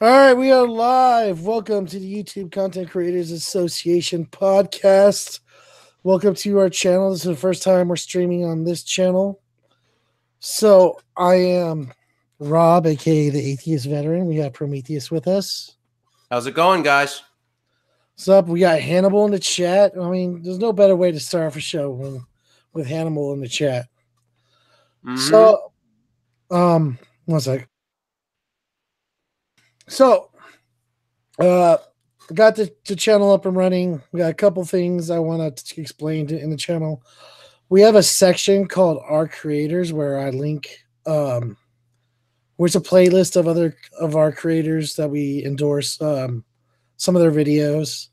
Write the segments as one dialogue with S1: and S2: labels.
S1: All right, we are live. Welcome to the YouTube Content Creators Association podcast. Welcome to our channel. This is the first time we're streaming on this channel. So I am Rob, aka the Atheist Veteran. We have Prometheus with us.
S2: How's it going, guys?
S1: What's up? We got Hannibal in the chat. I mean, there's no better way to start off a show with Hannibal in the chat.
S2: Mm-hmm.
S1: So, one sec. So, I got the channel up and running. We got a couple things I want to explain in the channel. We have a section called Our Creators where I link where's a playlist of our creators that we endorse some of their videos.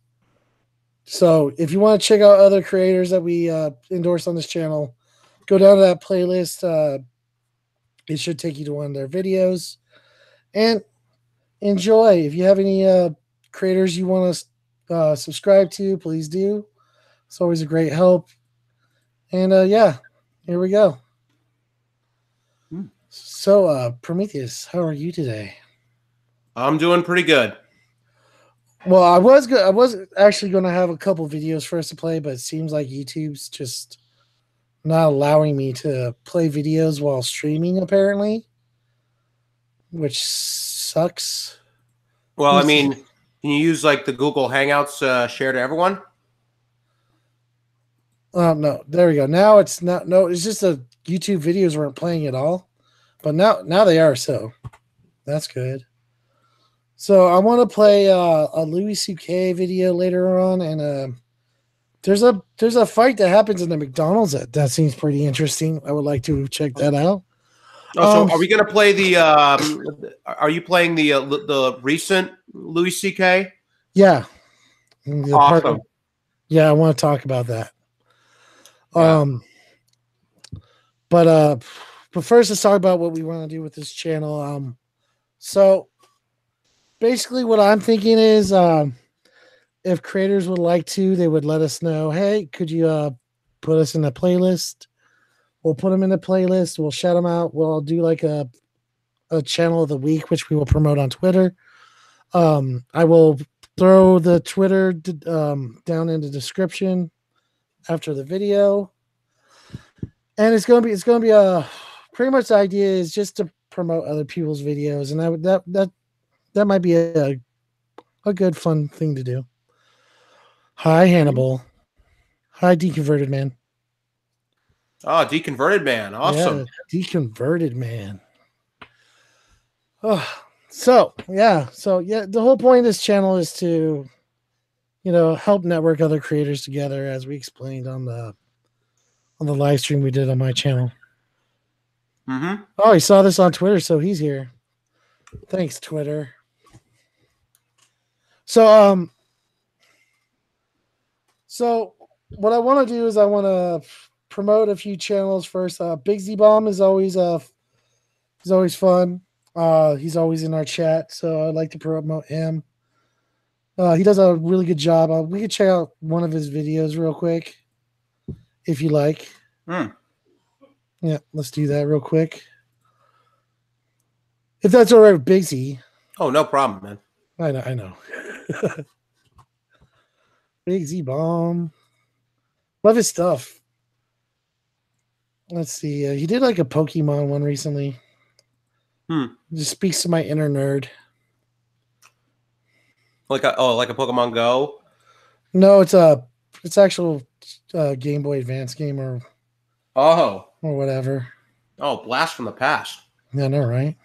S1: So if you want to check out other creators that we endorse on this channel, go down to that playlist. It should take you to one of their videos. And enjoy. If you have any creators you want to subscribe to, please do. It's always a great help. And yeah, here we go. So Prometheus, how are you today?
S2: I'm doing pretty good.
S1: Well, I was actually going to have a couple videos for us to play, but it seems like YouTube's just not allowing me to play videos while streaming, apparently, which sucks.
S2: Well, I mean, can you use like the Google Hangouts share to everyone?
S1: No, there we go. Now it's not. No, it's just the YouTube videos weren't playing at all, but now they are. So that's good. So I want to play a Louis C.K. video later on, and there's a fight that happens in the McDonald's that seems pretty interesting. I would like to check that out.
S2: Oh, so are we going to play the? Are you playing the recent Louis C.K.?
S1: Yeah.
S2: Awesome.
S1: Yeah, I want to talk about that.
S2: Yeah.
S1: But first let's talk about what we want to do with this channel. So basically what I'm thinking is if creators would like to, they would let us know, hey, could you put us in a playlist? We'll put them in the playlist. We'll shout them out. We'll do like a channel of the week, which we will promote on Twitter. I will throw the Twitter down in the description after the video, and it's gonna be a pretty much the idea is just to promote other people's videos, and that might be a good fun thing to do. Hi Hannibal. Hi Deconverted Man.
S2: Oh, Deconverted Man. Awesome.
S1: Yeah, Deconverted Man. Oh, so the whole point of this channel is to, help network other creators together, as we explained on the live stream we did on my channel.
S2: Mm-hmm.
S1: Oh, he saw this on Twitter, so he's here. Thanks, Twitter. So what I want to do is I want to promote a few channels first. Big Z Bomb is always fun. He's always in our chat, so I'd like to promote him. He does a really good job. We could check out one of his videos real quick, if you like. Yeah, let's do that real quick. If that's all right with Big Z.
S2: Oh, no problem, man.
S1: I know. Big Z Bomb. Love his stuff. Let's see. He did like a Pokemon one recently. Just speaks to my inner nerd.
S2: Like a Pokemon Go?
S1: No, it's actual Game Boy Advance game or whatever.
S2: Oh, blast from the past.
S1: Yeah, I know, right?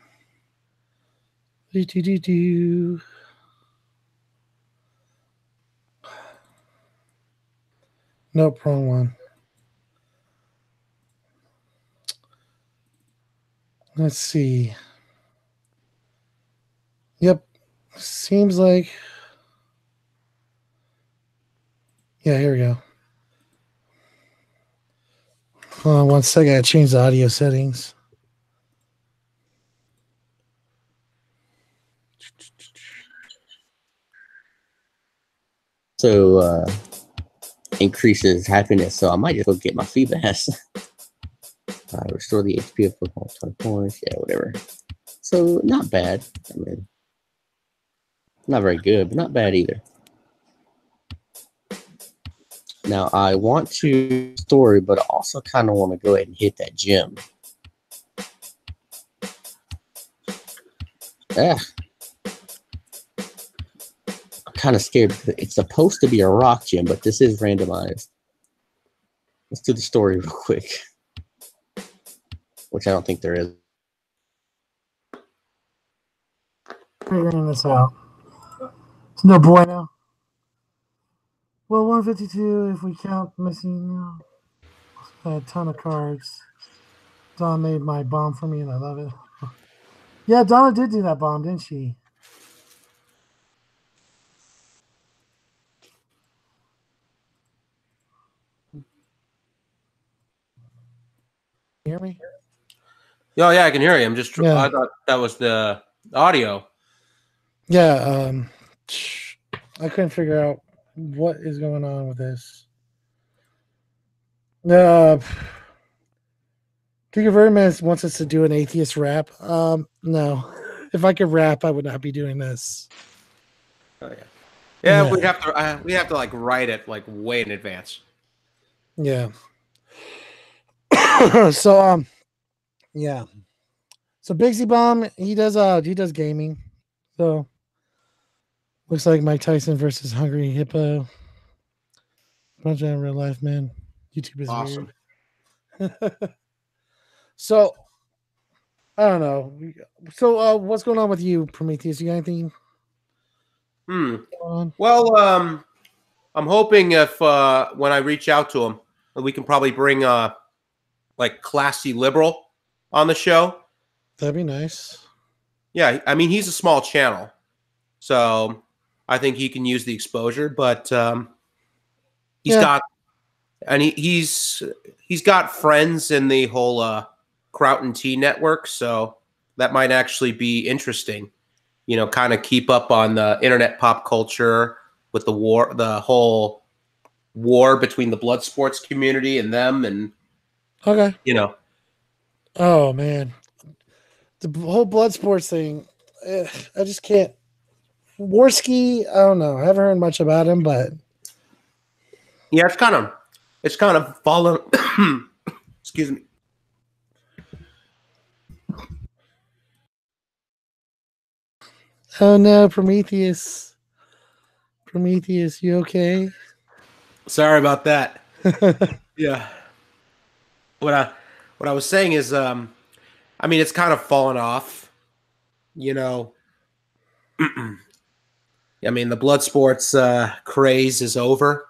S1: Nope, wrong one. Let's see. Yep. Seems like. Yeah, here we go. Hold on one second. I gotta change the audio settings.
S3: So increases happiness. So I might just go get my Feebas. Restore the HP of Pokemon 20 points. Yeah, whatever. So not bad. I mean, Not very good, but not bad either. Now, I want to story, but I also kind of want to go ahead and hit that gym. I'm kind of scared. It's supposed to be a rock gym, but this is randomized. Let's do the story real quick, which I don't think there is.
S1: Figuring this out. It's no bueno. Well, 152 if we count missing a ton of cards. Donna made my bomb for me, and I love it. Yeah, Donna did do that bomb, didn't she? You hear me?
S2: Oh yeah, I can hear you. I'm just.
S1: Yeah.
S2: I thought that was the audio.
S1: Yeah. I couldn't figure out what is going on with this. Deconverted wants us to do an atheist rap. No. If I could rap, I would not be doing this.
S2: Oh yeah. Yeah, we'd have to. We have to like write it like way in advance.
S1: Yeah. So yeah. So Bigsy Bomb, he does gaming. So looks like Mike Tyson versus Hungry Hippo. Bunch of real life, man. YouTube is
S2: awesome.
S1: Weird. So I don't know. So what's going on with you, Prometheus? You got anything?
S2: Well, I'm hoping if when I reach out to him, we can probably bring like Classy Liberal on the show.
S1: That'd be nice.
S2: Yeah, I mean he's a small channel, so I think he can use the exposure. But he's got, and he's got friends in the whole Kraut and Tea network, so that might actually be interesting. You know, kind of keep up on the internet pop culture with the war, the whole war between the blood sports community and them, and you know.
S1: Oh man, the whole blood sports thing, I just can't. Worski, I don't know. I haven't heard much about him, but
S2: yeah, it's kind of fallen. Excuse me.
S1: Oh no, Prometheus. Prometheus, you okay?
S2: Sorry about that. Yeah. What I was saying is, I mean, it's kind of fallen off. You know, I mean, the blood sports craze is over.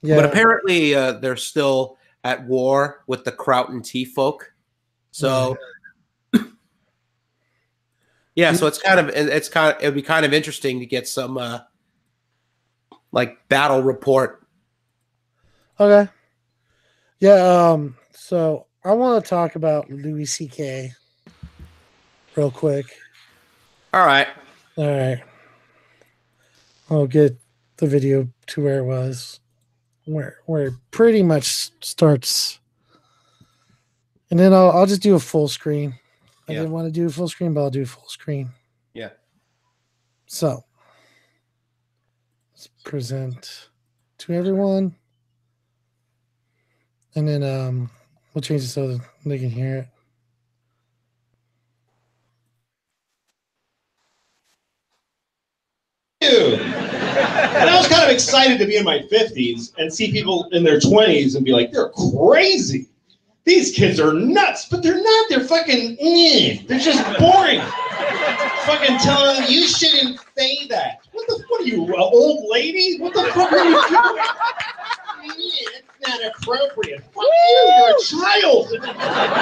S2: Yeah. But apparently, they're still at war with the Kraut and Tea folk. So. Yeah, so it'd be kind of interesting to get some like battle report.
S1: Okay. Yeah, so I want to talk about Louis CK real quick.
S2: All right.
S1: I'll get the video to where it was, where it pretty much starts. And then I'll just do a full screen. I didn't want to do a full screen, but I'll do full screen.
S2: Yeah.
S1: So let's present to everyone. And then we'll change it so that they can hear it.
S4: Dude. And I was kind of excited to be in my 50s and see people in their 20s and be like, they're crazy. These kids are nuts, but they're not. They're fucking, they're just boring. Fucking telling them, you shouldn't say that. What are you, an old lady? What the fuck are you doing? It's not appropriate. Fuck you, you're a child.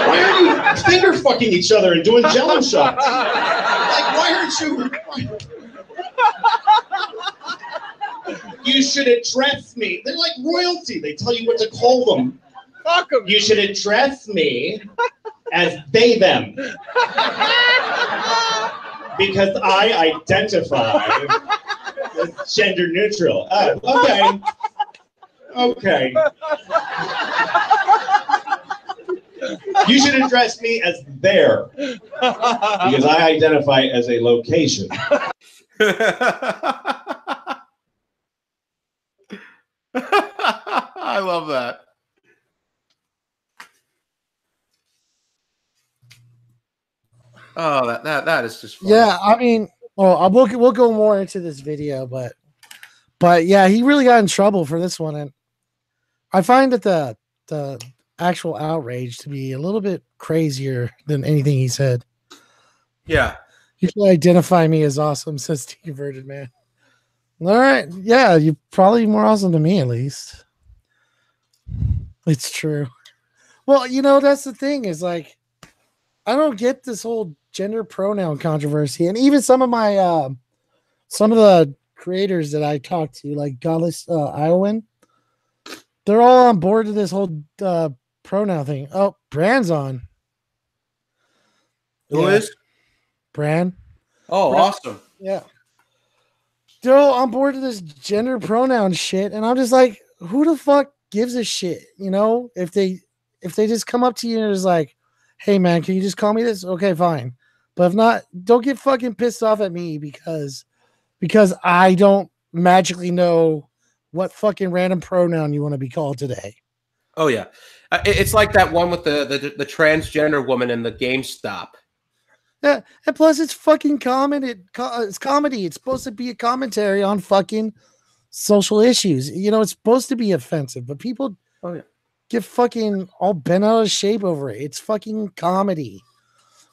S4: Why are you finger fucking each other and doing jello shots? Like, why aren't you... You should address me. They're like royalty. They tell you what to call them. Fuck them. You should address me as they, them. Because I identify as gender neutral. Oh, okay. You should address me as there. Because I identify as a location.
S2: I love that. Oh, that is just funny.
S1: Yeah, I mean, well, we'll go more into this video, but yeah, he really got in trouble for this one, and I find that the actual outrage to be a little bit crazier than anything he said.
S2: Yeah.
S1: You should identify me as awesome, says Deconverted Man. All right. Yeah, you're probably more awesome than me, at least. It's true. Well, that's the thing is like, I don't get this whole gender pronoun controversy. And even some of the creators that I talk to, like Godless Iowan, they're all on board with this whole pronoun thing. Oh, Brand's on.
S2: Who is?
S1: Brand.
S2: Oh,
S1: Brand.
S2: awesome.
S1: Yeah. They're all on board with this gender pronoun shit. And I'm just like, who the fuck gives a shit? If they just come up to you and is like, hey man, can you just call me this? Okay, fine. But if not, don't get fucking pissed off at me because I don't magically know what fucking random pronoun you want to be called today.
S2: Oh yeah. It's like that one with the transgender woman in the GameStop.
S1: Yeah, and plus it's fucking comedy. It's comedy. It's supposed to be a commentary on fucking social issues. It's supposed to be offensive, but people get fucking all bent out of shape over it. It's fucking comedy.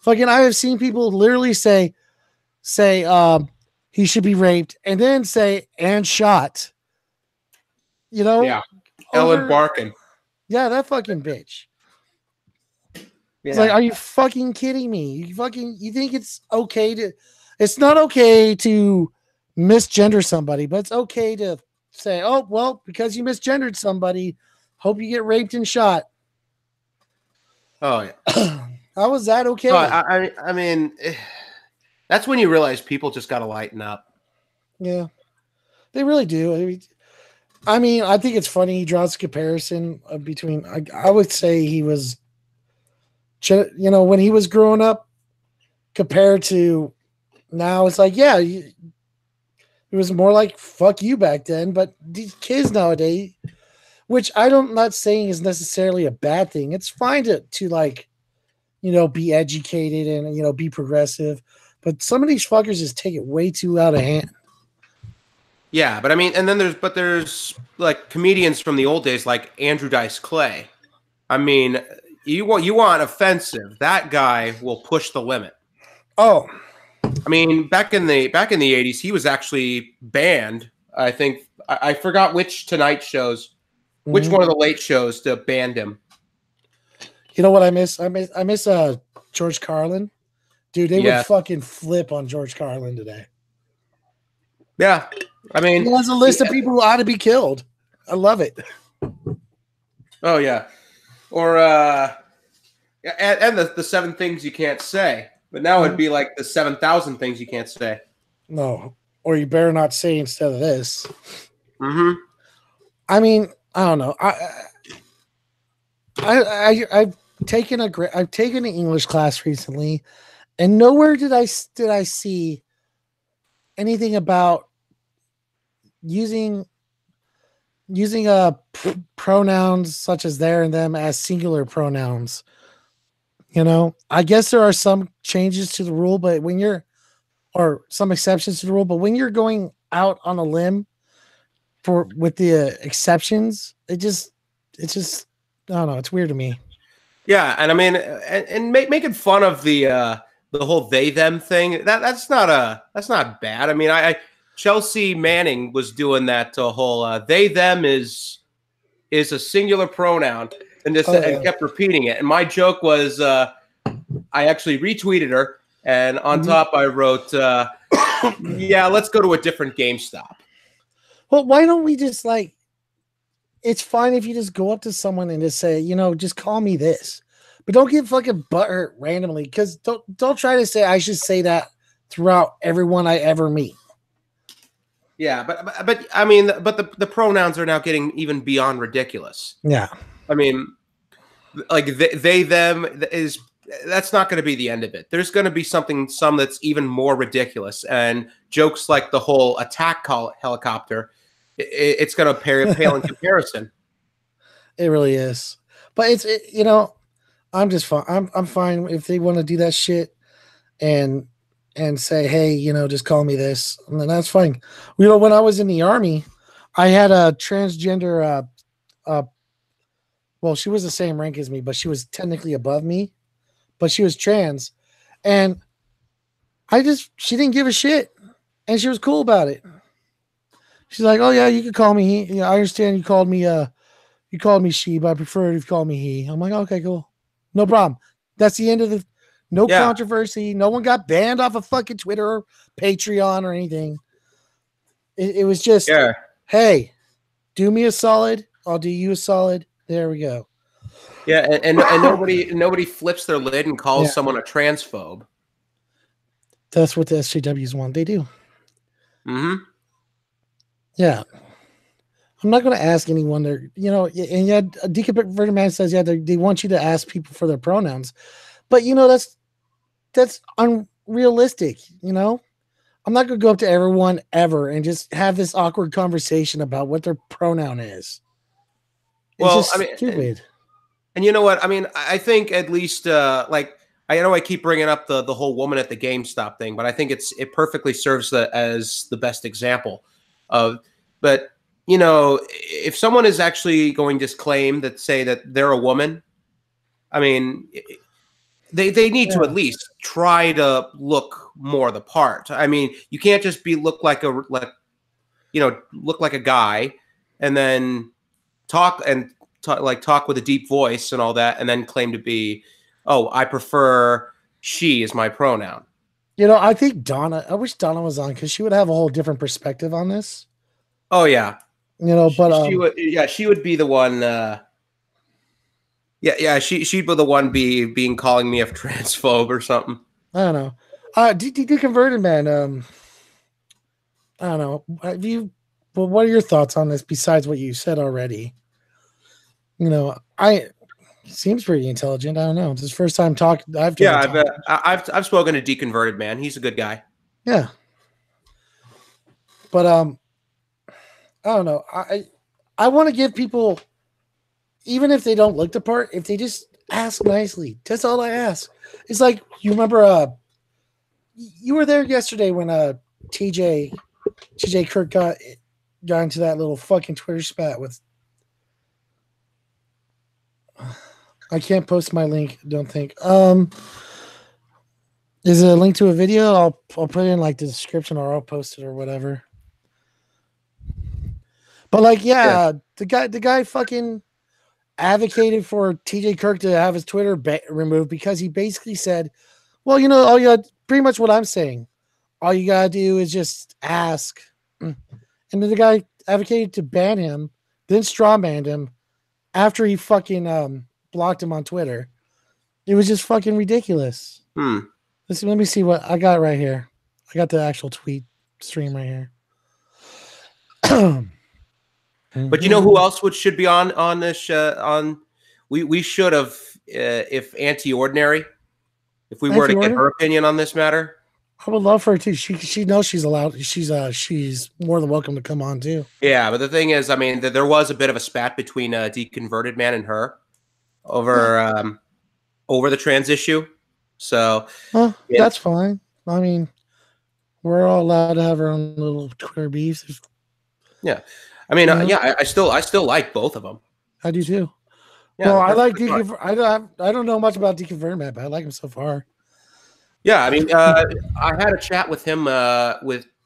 S1: Fucking, I have seen people literally say, he should be raped, and then say and shot.
S2: Yeah, Ellen Barkin.
S1: Yeah, that fucking bitch.
S2: Yeah.
S1: It's like, are you fucking kidding me? You think it's okay to? It's not okay to misgender somebody, but it's okay to say, oh well, because you misgendered somebody, hope you get raped and shot.
S2: Oh yeah.
S1: How was that okay?
S2: No, I mean, that's when you realize people just got to lighten up.
S1: Yeah, they really do. I mean, I think it's funny he draws a comparison between. I would say he was, when he was growing up, compared to now. It's like, yeah, it was more like fuck you back then. But these kids nowadays, which I'm not saying is necessarily a bad thing. It's fine to like, be educated and be progressive. But some of these fuckers just take it way too out of hand.
S2: Yeah, but I mean, and then there's like comedians from the old days like Andrew Dice Clay. I mean, you want offensive. That guy will push the limit.
S1: Oh.
S2: I mean, back in the 80s, he was actually banned. I think I forgot which Tonight shows, which one of the late shows to banned him.
S1: You know what I miss? I miss George Carlin. Dude, they would fucking flip on George Carlin today.
S2: Yeah. I mean,
S1: he has a list of people who ought to be killed. I love it.
S2: Oh yeah. Or and the 7 things you can't say. But now it'd be like the 7,000 things you can't say.
S1: No. Or you better not say instead of this.
S2: Mm-hmm.
S1: I mean, I don't know. I've taken an English class recently, and nowhere did I see anything about using pronouns such as there and them as singular pronouns. I guess there are some changes to the rule, but or some exceptions to the rule, but when you're going out on a limb with the exceptions, it just I don't know. It's weird to me.
S2: Yeah, and I mean, and making fun of the whole they them thing. That's not bad. I mean, Chelsea Manning was doing that to a whole they them is a singular pronoun, and kept repeating it. And my joke was, I actually retweeted her, and on top I wrote, yeah, let's go to a different GameStop.
S1: Well, why don't we just like? It's fine if you just go up to someone and just say, just call me this, but don't get fucking butthurt randomly. Because don't try to say I should say that throughout everyone I ever meet. Yeah,
S2: but I mean, but the pronouns are now getting even beyond ridiculous.
S1: Yeah,
S2: I mean, like they them is that's not going to be the end of it. There's going to be some that's even more ridiculous, and jokes like the whole attack helicopter. It's going to pale in comparison.
S1: It really is, but you know, I'm just fine. I'm fine if they want to do that shit and say, hey, you know, just call me this, and then that's fine. You know, when I was in the Army, I had a transgender. Well, she was the same rank as me, but she was technically above me, but she was trans, and she didn't give a shit, and she was cool about it. She's like, oh yeah, you could call me he. Yeah, I understand you called me she, but I prefer if you call me he. I'm like, okay, cool. No problem. That's the end of the controversy. No one got banned off of fucking Twitter or Patreon or anything. It was just, hey, do me a solid. I'll do you a solid. There we go.
S2: Yeah, and nobody flips their lid and calls someone a transphobe.
S1: That's what the SJWs want. They do.
S2: Mm-hmm.
S1: Yeah. I'm not going to ask anyone there, you know, and yet a Deconverted Man says, they want you to ask people for their pronouns, but you know, that's unrealistic. You know, I'm not going to go up to everyone ever and just have this awkward conversation about what their pronoun is. It's just stupid.
S2: And you know what? I mean, I think at least, like, I know I keep bringing up the whole woman at the GameStop thing, but I think it perfectly serves as the best example of, but you know, if someone is actually going to claim that, say that they're a woman, I mean, they need to at least try to look more the part. I mean, you can't just look like a guy and then talk with a deep voice and all that, and then claim to be, oh, I prefer she is my pronoun.
S1: You know, I think I wish Donna was on, because she would have a whole different perspective on this.
S2: Oh yeah.
S1: You know, but
S2: she would be the one. She'd be the one being calling me a transphobe or something.
S1: I don't know. Deconverted Man. I don't know. But what are your thoughts on this besides what you said already? You know, seems pretty intelligent. I don't know. It's his first time talking. I've
S2: spoken to Deconverted Man. He's a good guy.
S1: Yeah. But I don't know. I want to give people, even if they don't look the part, if they just ask nicely. That's all I ask. It's like, you remember you were there yesterday when TJ Kirk got into that little fucking Twitter spat with, I can't post my link, don't think. Is it a link to a video? I'll put it in like the description, or I'll post it or whatever. But like, the guy fucking advocated for TJ Kirk to have his Twitter removed, because he basically said, well, you know, pretty much what I'm saying. All you gotta do is just ask. And then the guy advocated to ban him, then straw banned him after he fucking blocked him on Twitter. It was just fucking ridiculous. Let me see what I got right here. I got the actual tweet stream right here.
S2: But you know who else should be on this? We should have, if Anti-Ordinary, if we were to get her opinion on this matter.
S1: I would love for her too. She knows she's allowed. She's more than welcome to come on too.
S2: Yeah, but the thing is, I mean, there was a bit of a spat between Deconverted Man and her over the trans issue. So
S1: that's fine. I mean, we're all allowed to have our own little Twitter beefs.
S2: Yeah. I mean, I still like both of them.
S1: I do too. Yeah, well, I like Deconverted. I don't know much about Deconverted Man, but I like him so far.
S2: Yeah, I mean, I had a chat with him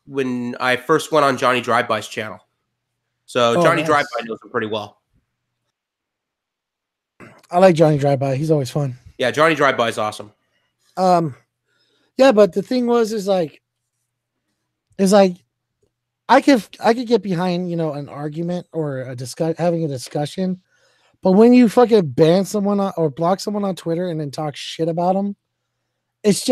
S2: when I first went on Johnny Drive-By's channel. So Johnny Drive-By knows him pretty well.
S1: I like Johnny Drive-By. He's always fun.
S2: Yeah, Johnny Drive-By is awesome.
S1: Yeah, but the thing is like I could get behind, you know, an argument or having a discussion, but when you fucking ban someone or block someone on Twitter and then talk shit about them, it's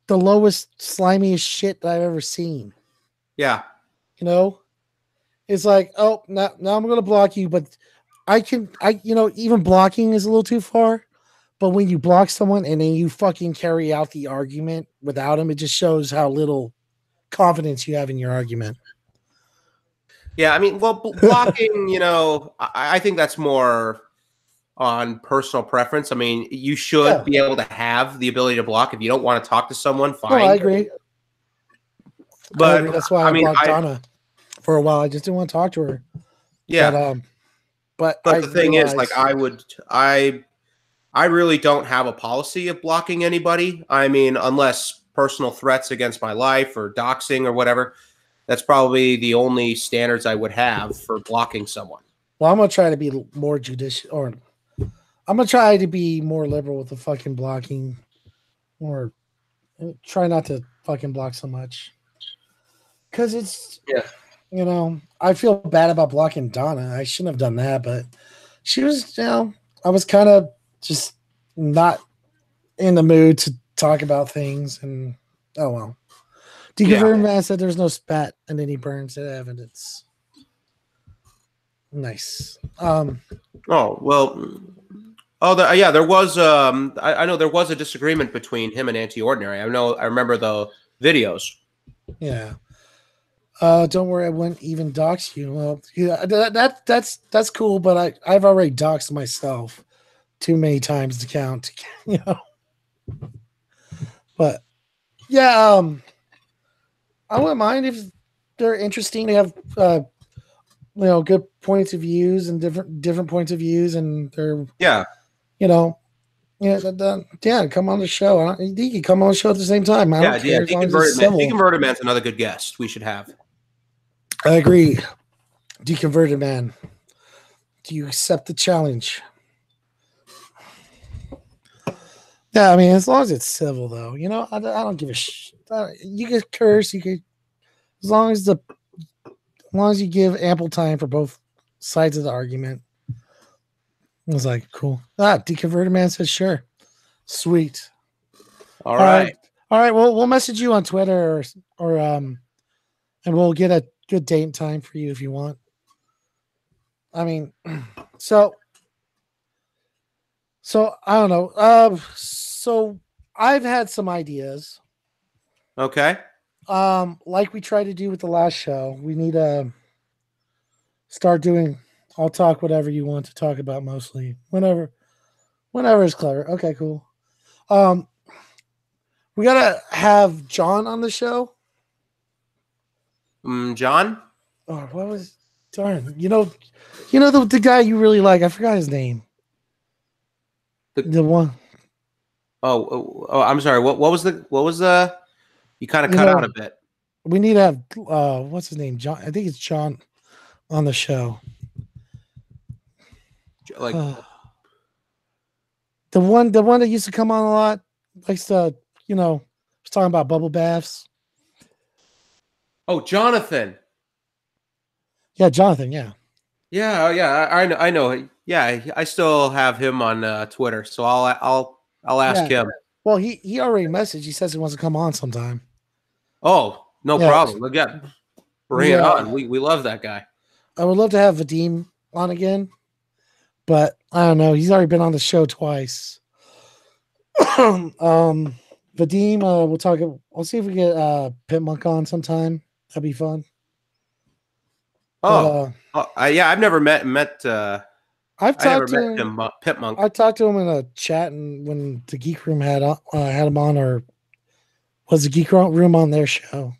S1: the lowest, slimiest shit that I've ever seen.
S2: Yeah,
S1: you know, it's like, oh, now I'm gonna block you, but you know, even blocking is a little too far. But when you block someone and then you fucking carry out the argument without them, it just shows how little confidence you have in your argument.
S2: Yeah, I mean, well, blocking, I think that's more on personal preference. I mean, you should be able to have the ability to block. If you don't want to talk to someone, fine.
S1: No, I agree.
S2: But
S1: that's why I blocked Donna for a while. I just didn't want to talk to her.
S2: Yeah.
S1: But
S2: the thing is, like, I really don't have a policy of blocking anybody. I mean, unless personal threats against my life or doxing or whatever. That's probably the only standards I would have for blocking someone.
S1: Well, I'm going to try to be more judicious, or I'm going to try to be more liberal with the fucking blocking, or try not to fucking block so much. Because it's, I feel bad about blocking Donna. I shouldn't have done that, but she was, I was kind of just not in the mood to talk about things, and oh well. Deconverted Man said there's no spat, and then he burns the evidence. Nice. There
S2: was. I know there was a disagreement between him and Anti-Ordinary. I remember the videos.
S1: Yeah. Don't worry, I wouldn't even dox you. Well, that's cool, but I've already doxed myself too many times to count. But yeah, I wouldn't mind if they're interesting. They have, good points of views and different points of views, and they're come on the show. You can come on the show at the same time. I don't care.
S2: Deconverted Man's another good guest we should have.
S1: I agree. Deconverted Man. Do you accept the challenge? Yeah, I mean, as long as it's civil, though, I don't give a shit. You can curse, as long as you give ample time for both sides of the argument. I was like, cool. Deconverted Man says sure. Sweet.
S2: All right.
S1: Well, we'll message you on Twitter or and we'll get a good date and time for you if you want. I mean, so I don't know. So I've had some ideas.
S2: Okay.
S1: Like we tried to do with the last show, we need to start doing. I'll talk whatever you want to talk about, mostly whenever is clever. Okay, cool. We gotta have John on the show.
S2: John.
S1: Oh, what was darn? The guy you really like. I forgot his name. The one.
S2: Oh, I'm sorry. What was the? You kind of cut out a bit.
S1: We need to have what's his name? John. I think it's John on the show.
S2: Like
S1: the one that used to come on a lot, likes to, was talking about bubble baths.
S2: Oh, Jonathan.
S1: Yeah, Jonathan. Yeah.
S2: Yeah. I know. Yeah, I still have him on Twitter, so I'll ask him.
S1: Well, he already messaged. He says he wants to come on sometime.
S2: Oh, no problem. Again, bring it on. We love that guy.
S1: I would love to have Vadim on again, but I don't know. He's already been on the show twice. Vadim, we'll talk. I'll see if we get Pit Monk on sometime. That'd be fun.
S2: I've never met.
S1: I've talked to
S2: him, Pit Monk.
S1: I talked to him in a chat, and when the Geek Room had him on, or was the Geek Room on their show?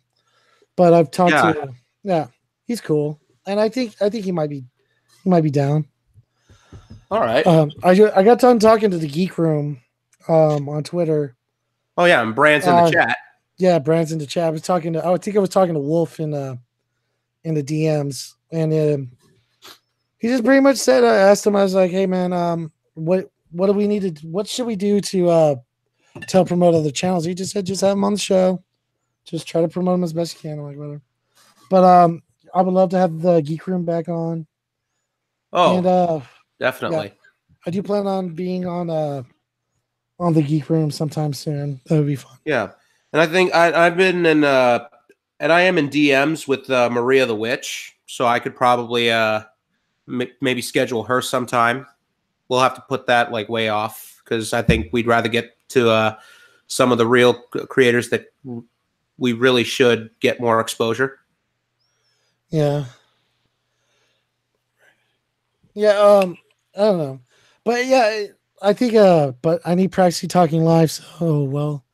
S1: But I've talked to him. Yeah, he's cool, and I think he might be down.
S2: All right.
S1: I got done talking to the Geek Room on Twitter.
S2: Oh yeah, and Brand's in the chat.
S1: Yeah, Brand's in the chat. I think I was talking to Wolf in the DMs, and he just pretty much said, I asked him, I was like, hey man, what do we need to, what should we do to help promote other channels? He just said, just have him on the show. Just try to promote him as best you can. I'm like, whatever. But I would love to have the Geek Room back on.
S2: Oh, and, definitely.
S1: Yeah, I do plan on being on the Geek Room sometime soon. That would be fun.
S2: Yeah. And I think I've been in, and I am in DMs with Maria the Witch, so I could probably maybe schedule her sometime. We'll have to put that like way off because I think we'd rather get to some of the real creators that we really should get more exposure.
S1: Yeah. Yeah, I don't know. But yeah, I think but I need practice talking live, so well.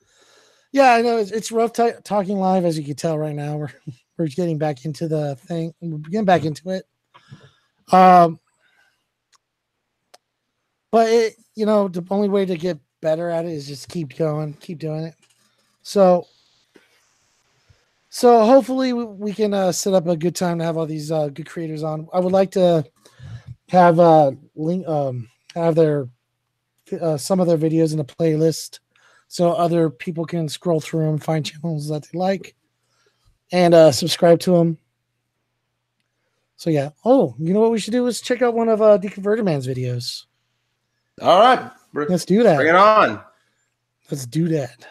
S1: Yeah, I know it's rough talking live, as you can tell right now. We're getting back into the thing. We're getting back into it. But it, the only way to get better at it is just keep going, keep doing it. So hopefully we can set up a good time to have all these good creators on. I would like to have have their some of their videos in a playlist, so other people can scroll through them, find channels that they like, and subscribe to them. So yeah. Oh, you know what we should do is check out one of Deconverted Man's videos.
S2: All right,
S1: Let's do that.
S2: Bring it on.
S1: Let's do that.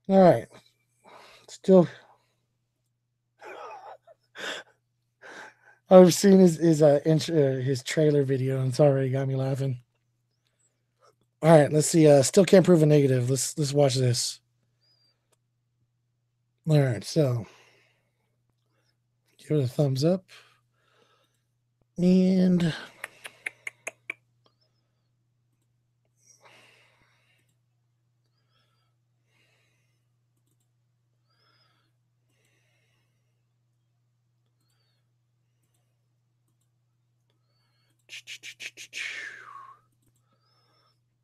S1: All right. Still, I've seen his trailer video, and it's already got me laughing. All right, let's see. Still can't prove a negative. Let's watch this. All right, so give it a thumbs up, and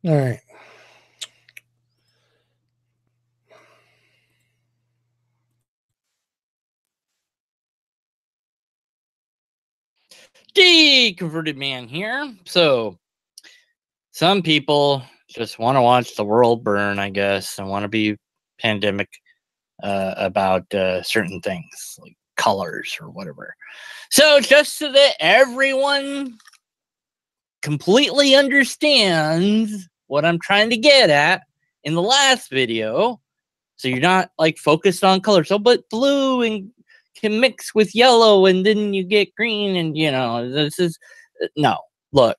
S1: all right.
S5: Deconverted Man here. So, some people just want to watch the world burn, I guess, and want to be pandemic about certain things like colors or whatever. So, just so that everyone completely understands what I'm trying to get at in the last video, so you're not like focused on colors. So, but blue and can mix with yellow, and then you get green, and this is no. Look,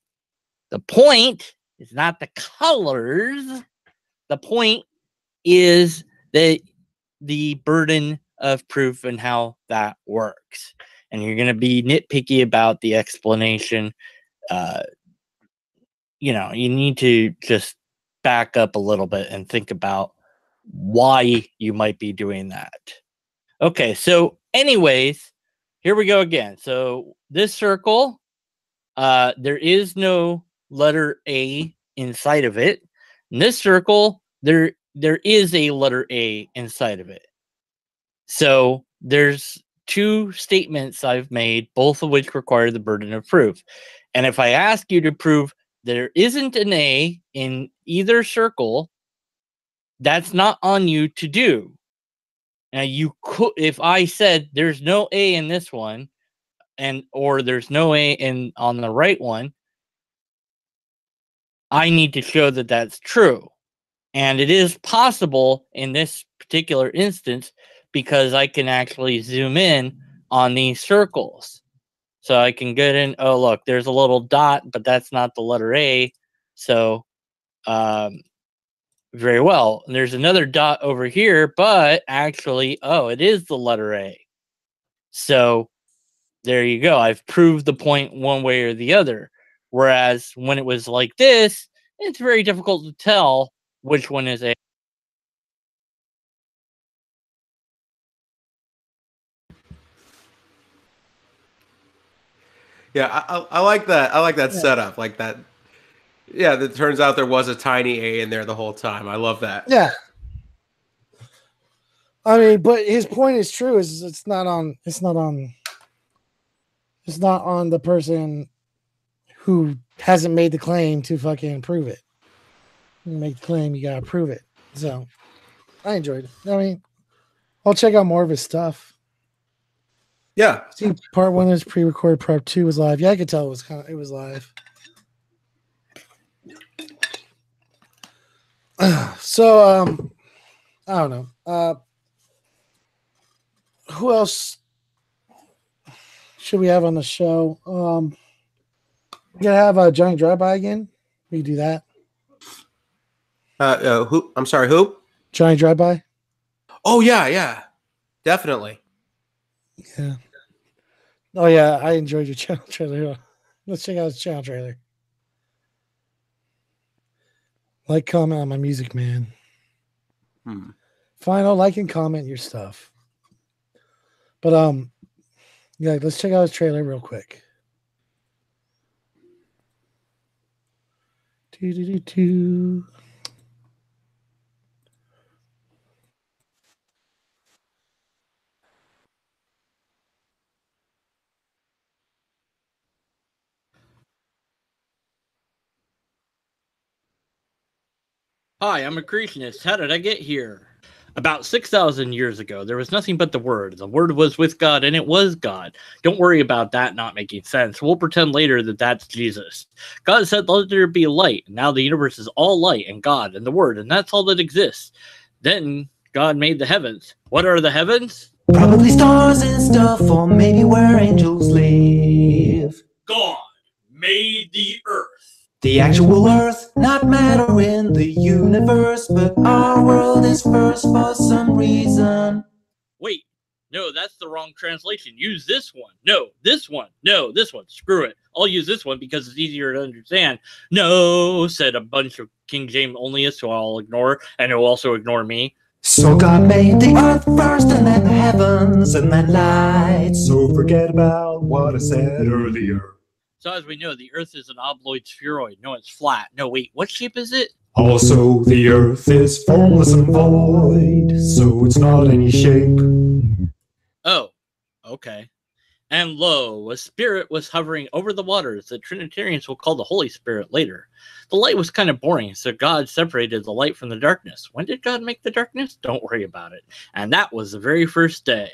S5: the point is not the colors. The point is that the burden of proof and how that works. And you're going to be nitpicky about the explanation. You need to just back up a little bit and think about why you might be doing that. Okay, so anyways, here we go again. So this circle, there is no letter A inside of it. In this circle, there is a letter A inside of it. So there's two statements I've made, both of which require the burden of proof. And if I ask you to prove there isn't an A in either circle, that's not on you to do. Now you could, if I said there's no A in this one, or there's no A on the right one, I need to show that that's true. And it is possible in this particular instance because I can actually zoom in on these circles. So I can get in, oh, look, there's a little dot, but that's not the letter A. So, very well. And there's another dot over here, but actually, oh, it is the letter A. So there you go. I've proved the point one way or the other. Whereas when it was like this, it's very difficult to tell which one is A.
S2: Yeah, I like that. I like that setup. Like that. Yeah, it turns out there was a tiny A in there the whole time. I love that.
S1: Yeah. I mean, but his point is true. It's not on the person who hasn't made the claim to fucking prove it. You make the claim, you gotta prove it. So I enjoyed it. I mean, I'll check out more of his stuff.
S2: Yeah.
S1: See, part 1 is pre-recorded, part 2 was live. Yeah, I could tell it was live. So I don't know. Who else? should we have on the show? We gotta have a giant drive-by again. We can do that.
S2: Who? I'm sorry, who?
S1: Giant drive-by.
S2: Oh yeah, definitely.
S1: Yeah. Oh yeah, I enjoyed your channel trailer. Let's check out his channel trailer. Like, comment on my music, man. Final, like, and comment your stuff. But yeah, let's check out his trailer real quick. Do.
S5: Hi, I'm a creationist. How did I get here? About 6,000 years ago, there was nothing but the Word. The Word was with God, and it was God. Don't worry about that not making sense. We'll pretend later that that's Jesus. God said, let there be light. And now the universe is all light and God and the Word, and that's all that exists. Then God made the heavens. What are the heavens?
S6: Probably stars and stuff, or maybe where angels live.
S5: God made the earth.
S6: The actual earth, not matter in the universe, but our world is first for some reason.
S5: Wait, no, that's the wrong translation. Use this one. No, this one. No, this one. Screw it. I'll use this one because it's easier to understand. No, said a bunch of King James onlyists who I'll ignore, and who also ignore me.
S6: So God made the earth first, and then the heavens, and then light. So forget about what I said earlier.
S5: So as we know, the Earth is an obloid spheroid. No, it's flat. No, wait, what shape is it?
S6: Also, the earth is formless and void, so it's not any shape.
S5: Oh, okay. And lo, a spirit was hovering over the waters that Trinitarians will call the Holy Spirit later. The light was kind of boring, so God separated the light from the darkness. When did God make the darkness? Don't worry about it. And that was the very first day.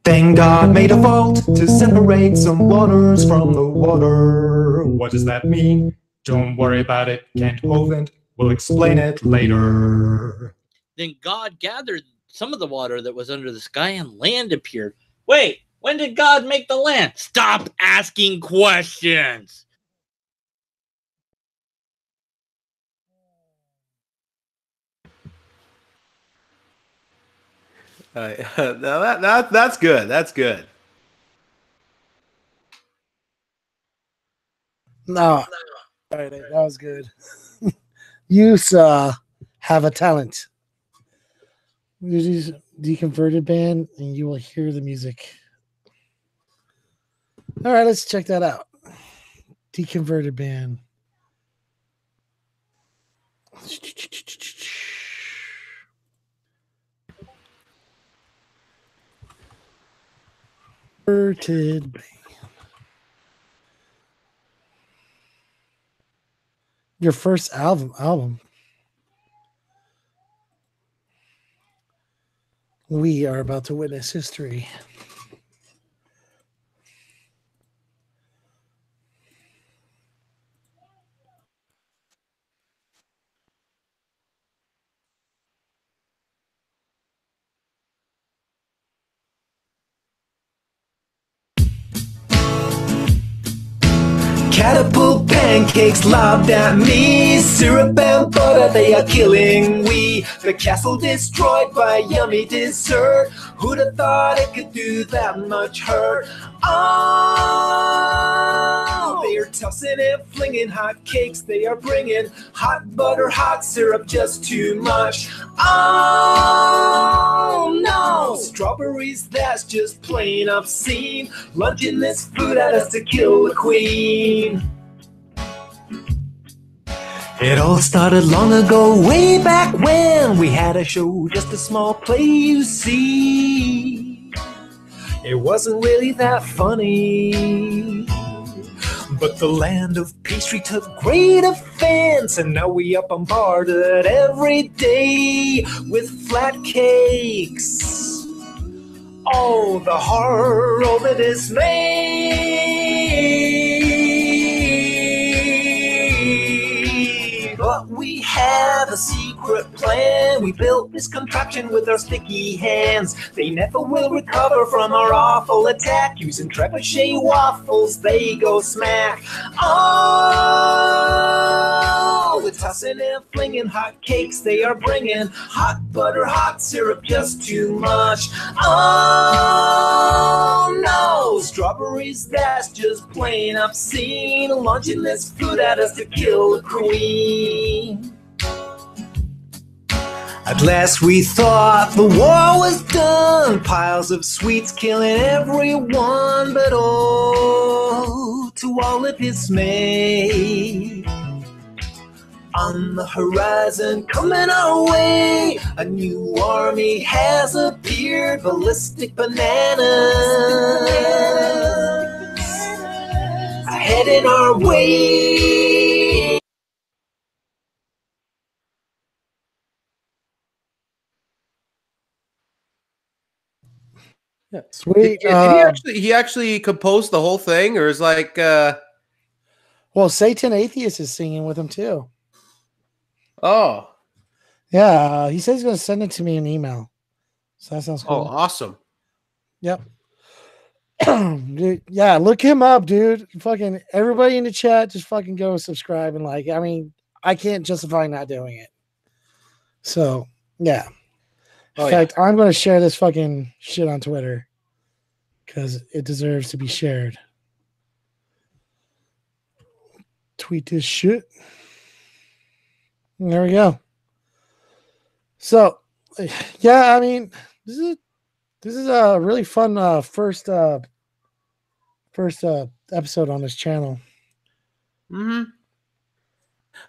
S6: Then God made a vault to separate some waters from the water. What does that mean? Don't worry about it, can't hold it. We'll explain it later.
S5: Then God gathered some of the water that was under the sky and land appeared. Wait, when did God make the land? Stop asking questions!
S2: That's good. That's good.
S1: No. All right, that was good. You have a talent. Use Deconverted band, and you will hear the music. All right, let's check that out. Deconverted band. Deconverted band. Your first album. We are about to witness history.
S6: Catapult pancakes lobbed at me. Syrup and butter, they are killing we. The castle destroyed by yummy dessert. Who'd have thought it could do that much hurt? Oh, they are tossing and flinging hot cakes. They are bringing hot butter, hot syrup, just too much. Oh no, strawberries, that's just plain obscene. Lunging this food at us to kill the queen. It all started long ago, way back when we had a show, just a small play, you see. It wasn't really that funny, but the land of pastry took great offense, and now we are bombarded every day with flat cakes. Oh, the horror of it is made. But we have a secret secret plan. We built this contraption with our sticky hands. They never will recover from our awful attack. Using trebuchet waffles, they go smack. Oh, we're tossing and flinging hot cakes. They are bringing hot butter, hot syrup, just too much. Oh no, strawberries, that's just plain obscene. Launching this food at us to kill the queen. At last we thought the war was done. Piles of sweets killing everyone, but oh, to all of dismay, on the horizon coming our way, a new army has appeared. Ballistic bananas are heading our way.
S2: Yeah.
S1: Sweet.
S2: Did he actually composed the whole thing, or is like
S1: Well, Satan Atheist is singing with him too.
S2: oh.
S1: Yeah, he says he's going to send it to me in email. So that sounds
S2: Oh,
S1: cool.
S2: awesome.
S1: Yep. Dude, yeah, look him up, dude. Fucking everybody in the chat, just fucking go subscribe and like. I mean, I can't justify not doing it. So, yeah. In fact, I'm going to share this fucking shit on Twitter because it deserves to be shared. Tweet this shit. And there we go. So, yeah, I mean, this is a really fun first episode on this channel.
S2: Mm-hmm.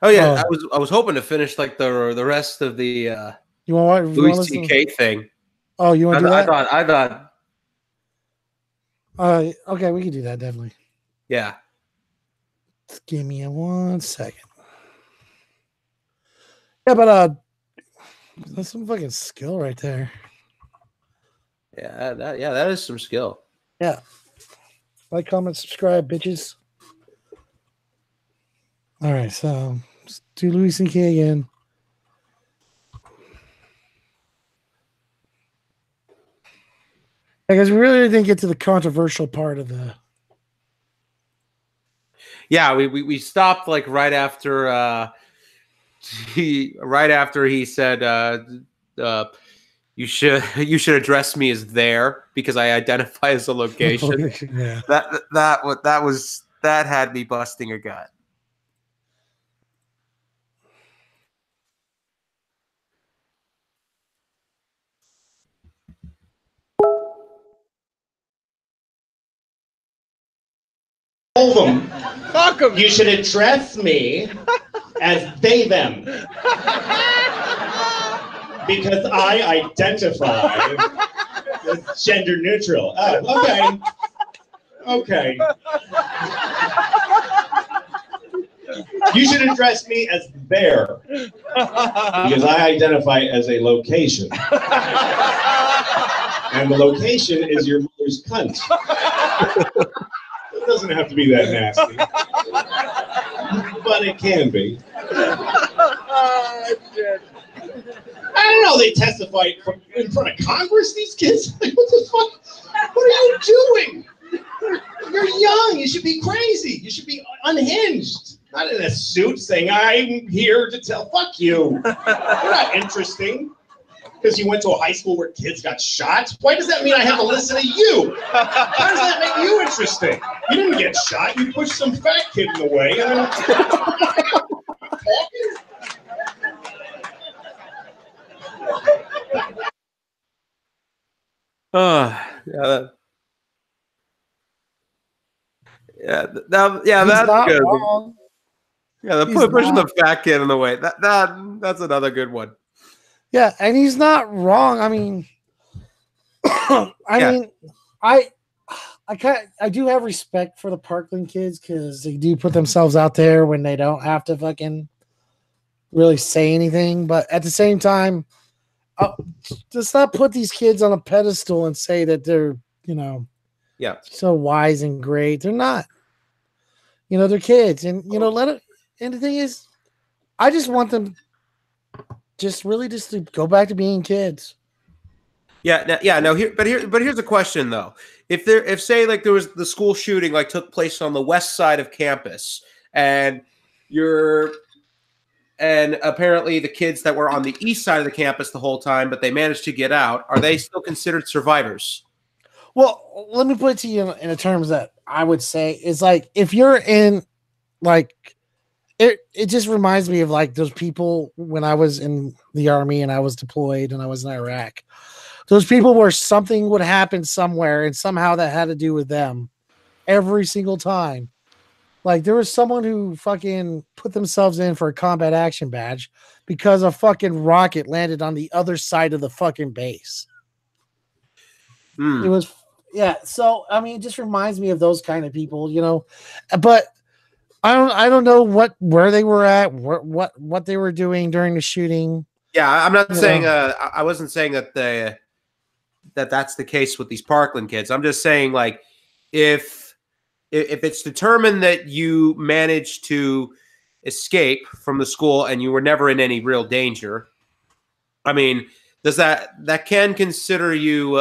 S2: Oh yeah, I was hoping to finish like the rest of the
S1: you want
S2: Louis C.K. thing.
S1: Oh, you want to do that?
S2: I thought.
S1: Okay, we can do that definitely.
S2: Yeah.
S1: Just give me 1 second. Yeah, but that's some fucking skill right there.
S2: Yeah, that is some skill.
S1: Yeah. Like, comment, subscribe, bitches. All right, so let's do Louis C.K. again. Because we really didn't get to the controversial part of the.
S2: Yeah, we stopped like right after he said you should address me as there because I identify as a location.
S1: Yeah.
S2: That had me busting a gut.
S4: Told them, you should address me as they, them. Because I identify as gender neutral. Oh, okay. Okay. You should address me as there. Because I identify as a location. And the location is your mother's cunt. It doesn't have to be that nasty. But it can be. I don't know, they testified in front of Congress, these kids? Like, what the fuck? What are you doing? You're young, you should be crazy. You should be unhinged. Not in a suit saying, I'm here to tell, fuck you. You're not interesting. Because you went to a high school where kids got shot? Why does that mean I have to listen to you? How does that make you interesting? You didn't get shot. You pushed some fat kid in the way. And then...
S2: That's good.
S1: Wrong.
S2: Yeah, pushing the fat kid in the way. That's another good one.
S1: Yeah, and he's not wrong. I mean, I do have respect for the Parkland kids because they do put themselves out there when they don't have to fucking really say anything. But at the same time, just not put these kids on a pedestal and say that they're, so wise and great. They're not. They're kids, and let it. And the thing is, I just want them just really just to go back to being kids.
S2: Yeah. No, here's a question though. If say like there was the school shooting like took place on the west side of campus, and apparently the kids that were on the east side of the campus the whole time, but they managed to get out, are they still considered survivors?
S1: Well, let me put it to you in the terms that I would say is like if you're in like it just reminds me of like those people when I was in the army and I was deployed and I was in Iraq. Those people where something would happen somewhere and somehow that had to do with them every single time. Like there was someone who fucking put themselves in for a combat action badge because a fucking rocket landed on the other side of the fucking base. It was, yeah. So, I mean, it just reminds me of those kind of people, you know, but I don't know where they were at, what they were doing during the shooting.
S2: Yeah. I'm not saying, I wasn't saying that that's the case with these Parkland kids. I'm just saying like, if it's determined that you managed to escape from the school and you were never in any real danger, I mean, does that can consider you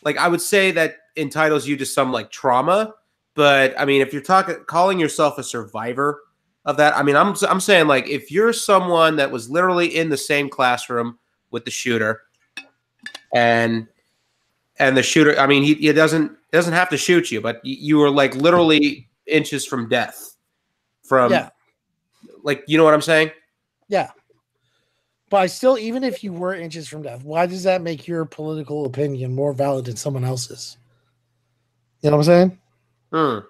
S2: like I would say that entitles you to some like trauma, but I mean if you're calling yourself a survivor of that, I mean I'm saying like if you're someone that was literally in the same classroom with the shooter and the shooter, I mean he doesn't have to shoot you, but you were like literally inches from death from like, you know what I'm saying?
S1: Yeah. But I still, even if you were inches from death, why does that make your political opinion more valid than someone else's? You know what I'm saying?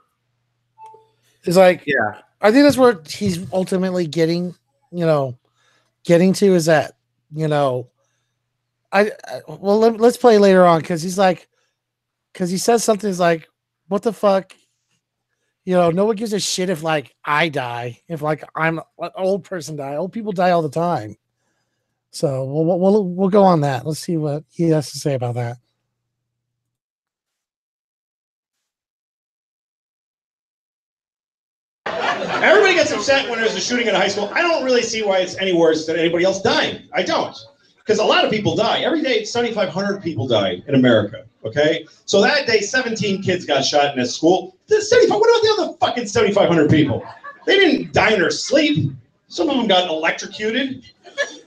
S1: It's like,
S2: yeah,
S1: I think that's where he's ultimately getting to is that, you know, let's play later on because he says something is like, what the fuck? You know, no one gives a shit if like I die, if like I'm an old person die. Old people die all the time. So we'll go on that. Let's see what he has to say about that.
S4: Everybody gets upset when there's a shooting in a high school. I don't really see why it's any worse than anybody else dying. I don't. Because a lot of people die. Every day, 7,500 people die in America, okay? So that day, 17 kids got shot in this school. What about the other fucking 7,500 people? They didn't die in their sleep. Some of them got electrocuted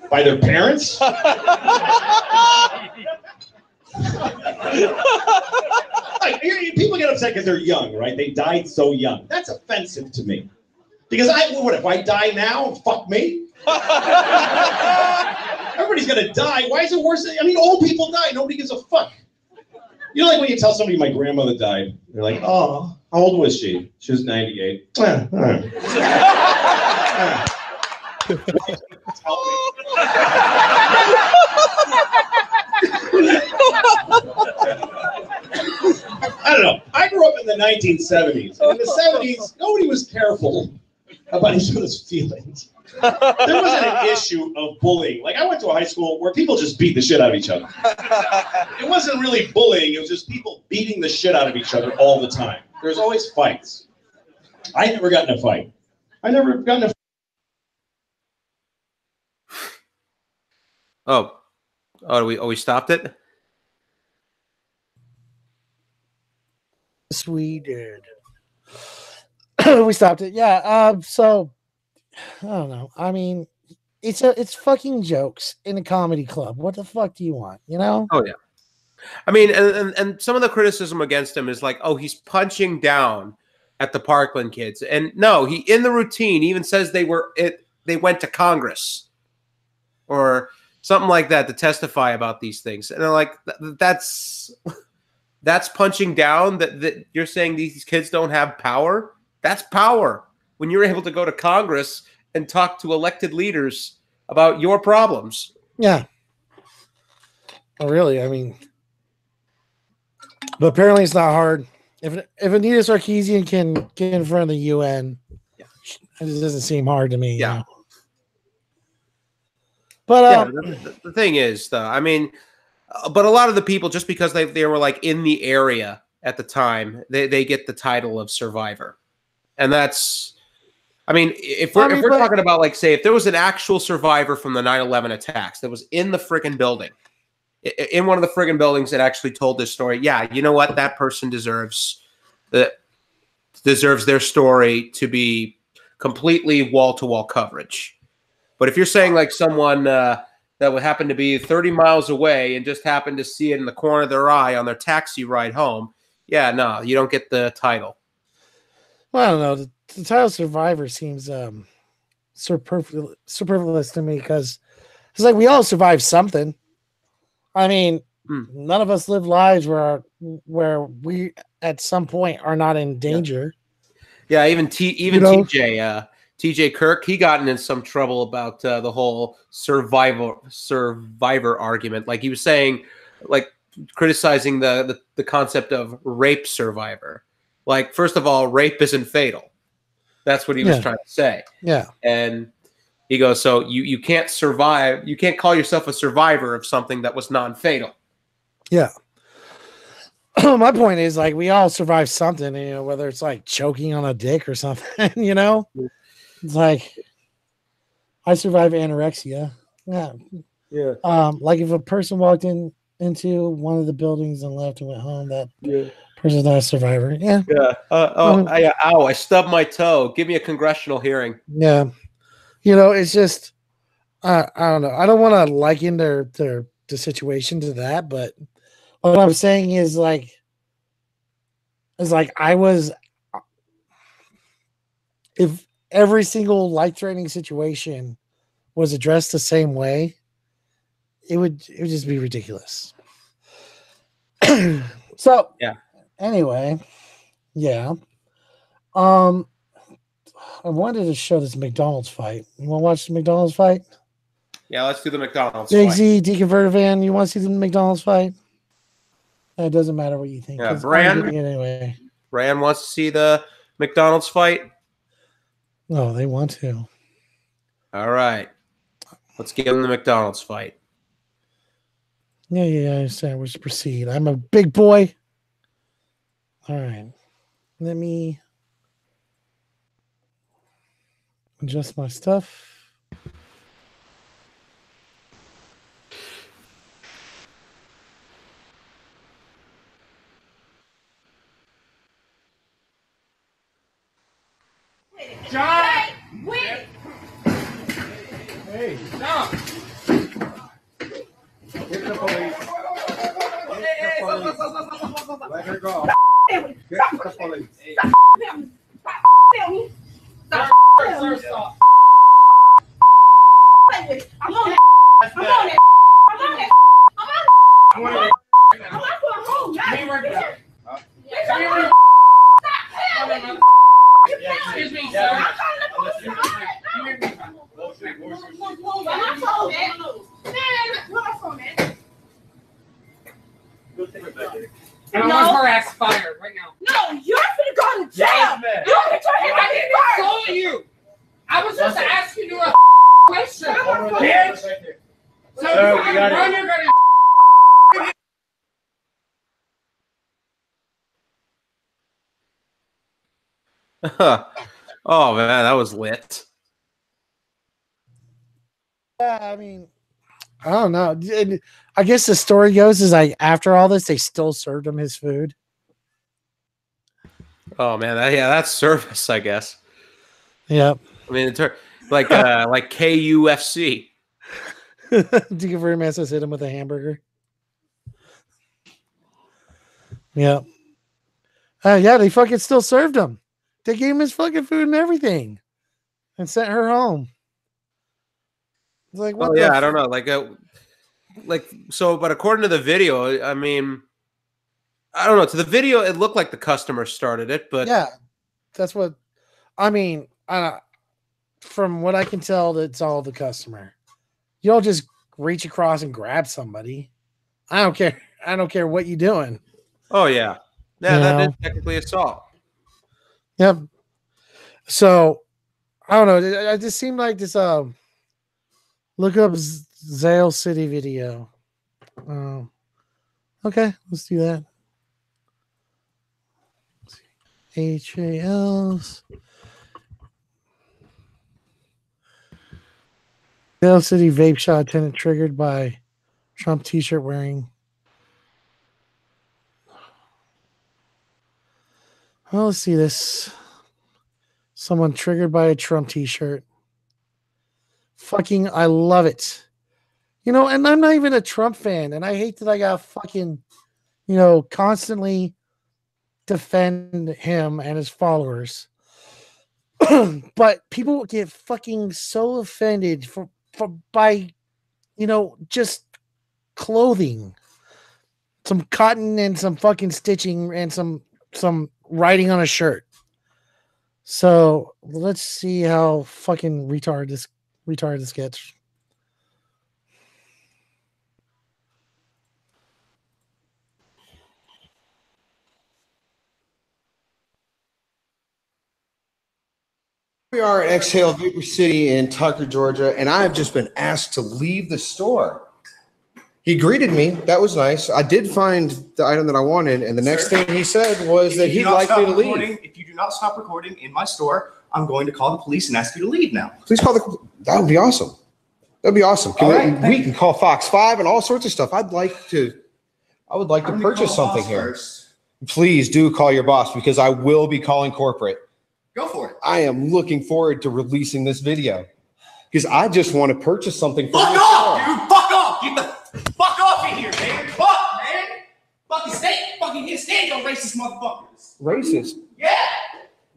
S4: by their parents. Like, people get upset because they're young, right? They died so young. That's offensive to me. Because if I die now, fuck me? Everybody's gonna die. Why is it worse? I mean, old people die. Nobody gives a fuck. You know, like when you tell somebody my grandmother died, they're like, oh, how old was she? She was 98. I don't know. I grew up in the 1970s. And in the 70s, nobody was careful about each other's feelings. There wasn't an issue of bullying. Like, I went to a high school where people just beat the shit out of each other. It wasn't really bullying. It was just people beating the shit out of each other all the time. There's always fights. I never got in a fight.
S2: Oh, we stopped it?
S1: Yes, we did. We stopped it. Yeah. So I don't know. I mean, it's fucking jokes in a comedy club. What the fuck do you want? You know?
S2: Oh yeah. I mean, and some of the criticism against him is like, oh, he's punching down at the Parkland kids, and no, he in the routine even says they went to Congress or something like that to testify about these things, and they're like, that's punching down. That you're saying these kids don't have power. That's power when you're able to go to Congress and talk to elected leaders about your problems.
S1: Yeah. Oh, really? I mean, but apparently it's not hard. If Anita Sarkeesian can get in front of the UN, it just doesn't seem hard to me.
S2: Yeah.
S1: You know? But
S2: the thing is, though, I mean, but a lot of the people, just because they were like in the area at the time, they get the title of survivor, and that's I mean, if we're talking about, like, say, if there was an actual survivor from the 9/11 attacks that was in the friggin' building, in one of the friggin' buildings that actually told this story, yeah, you know what? That person deserves their story to be completely wall-to-wall coverage. But if you're saying, like, someone that would happen to be 30 miles away and just happened to see it in the corner of their eye on their taxi ride home, yeah, no, you don't get the title.
S1: Well, I don't know. The title survivor seems superfluous to me because it's like we all survived something. I mean, none of us live lives where we at some point are not in danger.
S2: Yeah, even TJ Kirk, he gotten in some trouble about the whole survivor argument. Like, he was saying, like, criticizing the concept of rape survivor. Like, first of all, rape isn't fatal. That's what he was trying to say.
S1: Yeah.
S2: And he goes, so you can't survive. You can't call yourself a survivor of something that was non-fatal.
S1: Yeah. My point is, like, we all survive something, you know, whether it's like choking on a dick or something, you know? It's like, I survived anorexia. Yeah.
S2: Yeah.
S1: Like, if a person walked into one of the buildings and left and went home, that person's not a survivor. Yeah.
S2: Yeah. Ow, I stubbed my toe. Give me a congressional hearing.
S1: Yeah. You know, it's just, I don't know. I don't want to liken the situation to that, but what I'm saying is like I was, if every single life-threatening situation was addressed the same way, it would just be ridiculous. So
S2: yeah.
S1: Anyway, yeah. I wanted to show this McDonald's fight. You want to watch the McDonald's fight?
S2: Yeah, let's do the McDonald's
S1: Big
S2: fight.
S1: Z, Deconverted fan, you want to see the McDonald's fight? It doesn't matter what you think.
S2: Yeah, Bran wants to see the McDonald's fight.
S1: No, they want to.
S2: All right. Let's give him the McDonald's fight.
S1: Yeah, I understand. We'll just proceed. I'm a big boy. All right. Let me adjust my stuff.
S7: John! Hey, wait! Hey, stop! Get the police. Let her go. Get the police. Stop! Sir, stop. I'm on it. I'm on it. I'm on it. I'm on it. I'm not going home. Excuse me, sir. I'm calling the police. And I want her ass fired right now. No, you're gonna go to jail. You're gonna turn your head first. You. I was just asking you a question. Bitch. So you got it.
S2: Oh man, that was lit.
S1: Yeah, I mean, I don't know. I guess the story goes is like after all this, they still served him his food.
S2: Oh man, that's service, I guess.
S1: Yep.
S2: I mean, like KUFC.
S1: Deconverted man says hit him with a hamburger. Yep. Yeah, they fucking still served him. They gave him his fucking food and everything, and sent her home. It's like, what?
S2: Oh yeah, I don't know. But according to the video, I mean, I don't know. To the video, it looked like the customer started it, but
S1: yeah, that's what I mean. From what I can tell, it's all the customer. You don't just reach across and grab somebody. I don't care. I don't care what you're doing.
S2: Oh yeah, that is technically assault.
S1: Yep. So I don't know. It just seemed like this. Look up Zale City video. Okay, let's do that. HALs. Dale City vape shop attendant triggered by Trump t-shirt wearing. Well, let's see this. Someone triggered by a Trump t-shirt. Fucking, I love it. You know, and I'm not even a Trump fan, and I hate that I got fucking, you know, constantly defend him and his followers. But people get fucking so offended for by, you know, just clothing, some cotton and some fucking stitching and some writing on a shirt. So let's see how fucking retarded this gets.
S8: We are at Exhale Vapor City in Tucker, Georgia, and I have just been asked to leave the store. He greeted me. That was nice. I did find the item that I wanted, and the next thing he said was that he'd like me to leave.
S9: If you do not stop recording in my store, I'm going to call the police and ask you to leave now.
S8: Please call the. That would be awesome. That'd be awesome. We can call Fox 5 and all sorts of stuff. I would like to purchase something here. Please do call your boss because I will be calling corporate.
S9: Go for it.
S8: I am looking forward to releasing this video because I just want to purchase something.
S9: Fuck off, dude! Fuck off! Get the fuck off in here, man! Fuck, man! Fucking stand your racist motherfuckers.
S8: Racist?
S9: Yeah.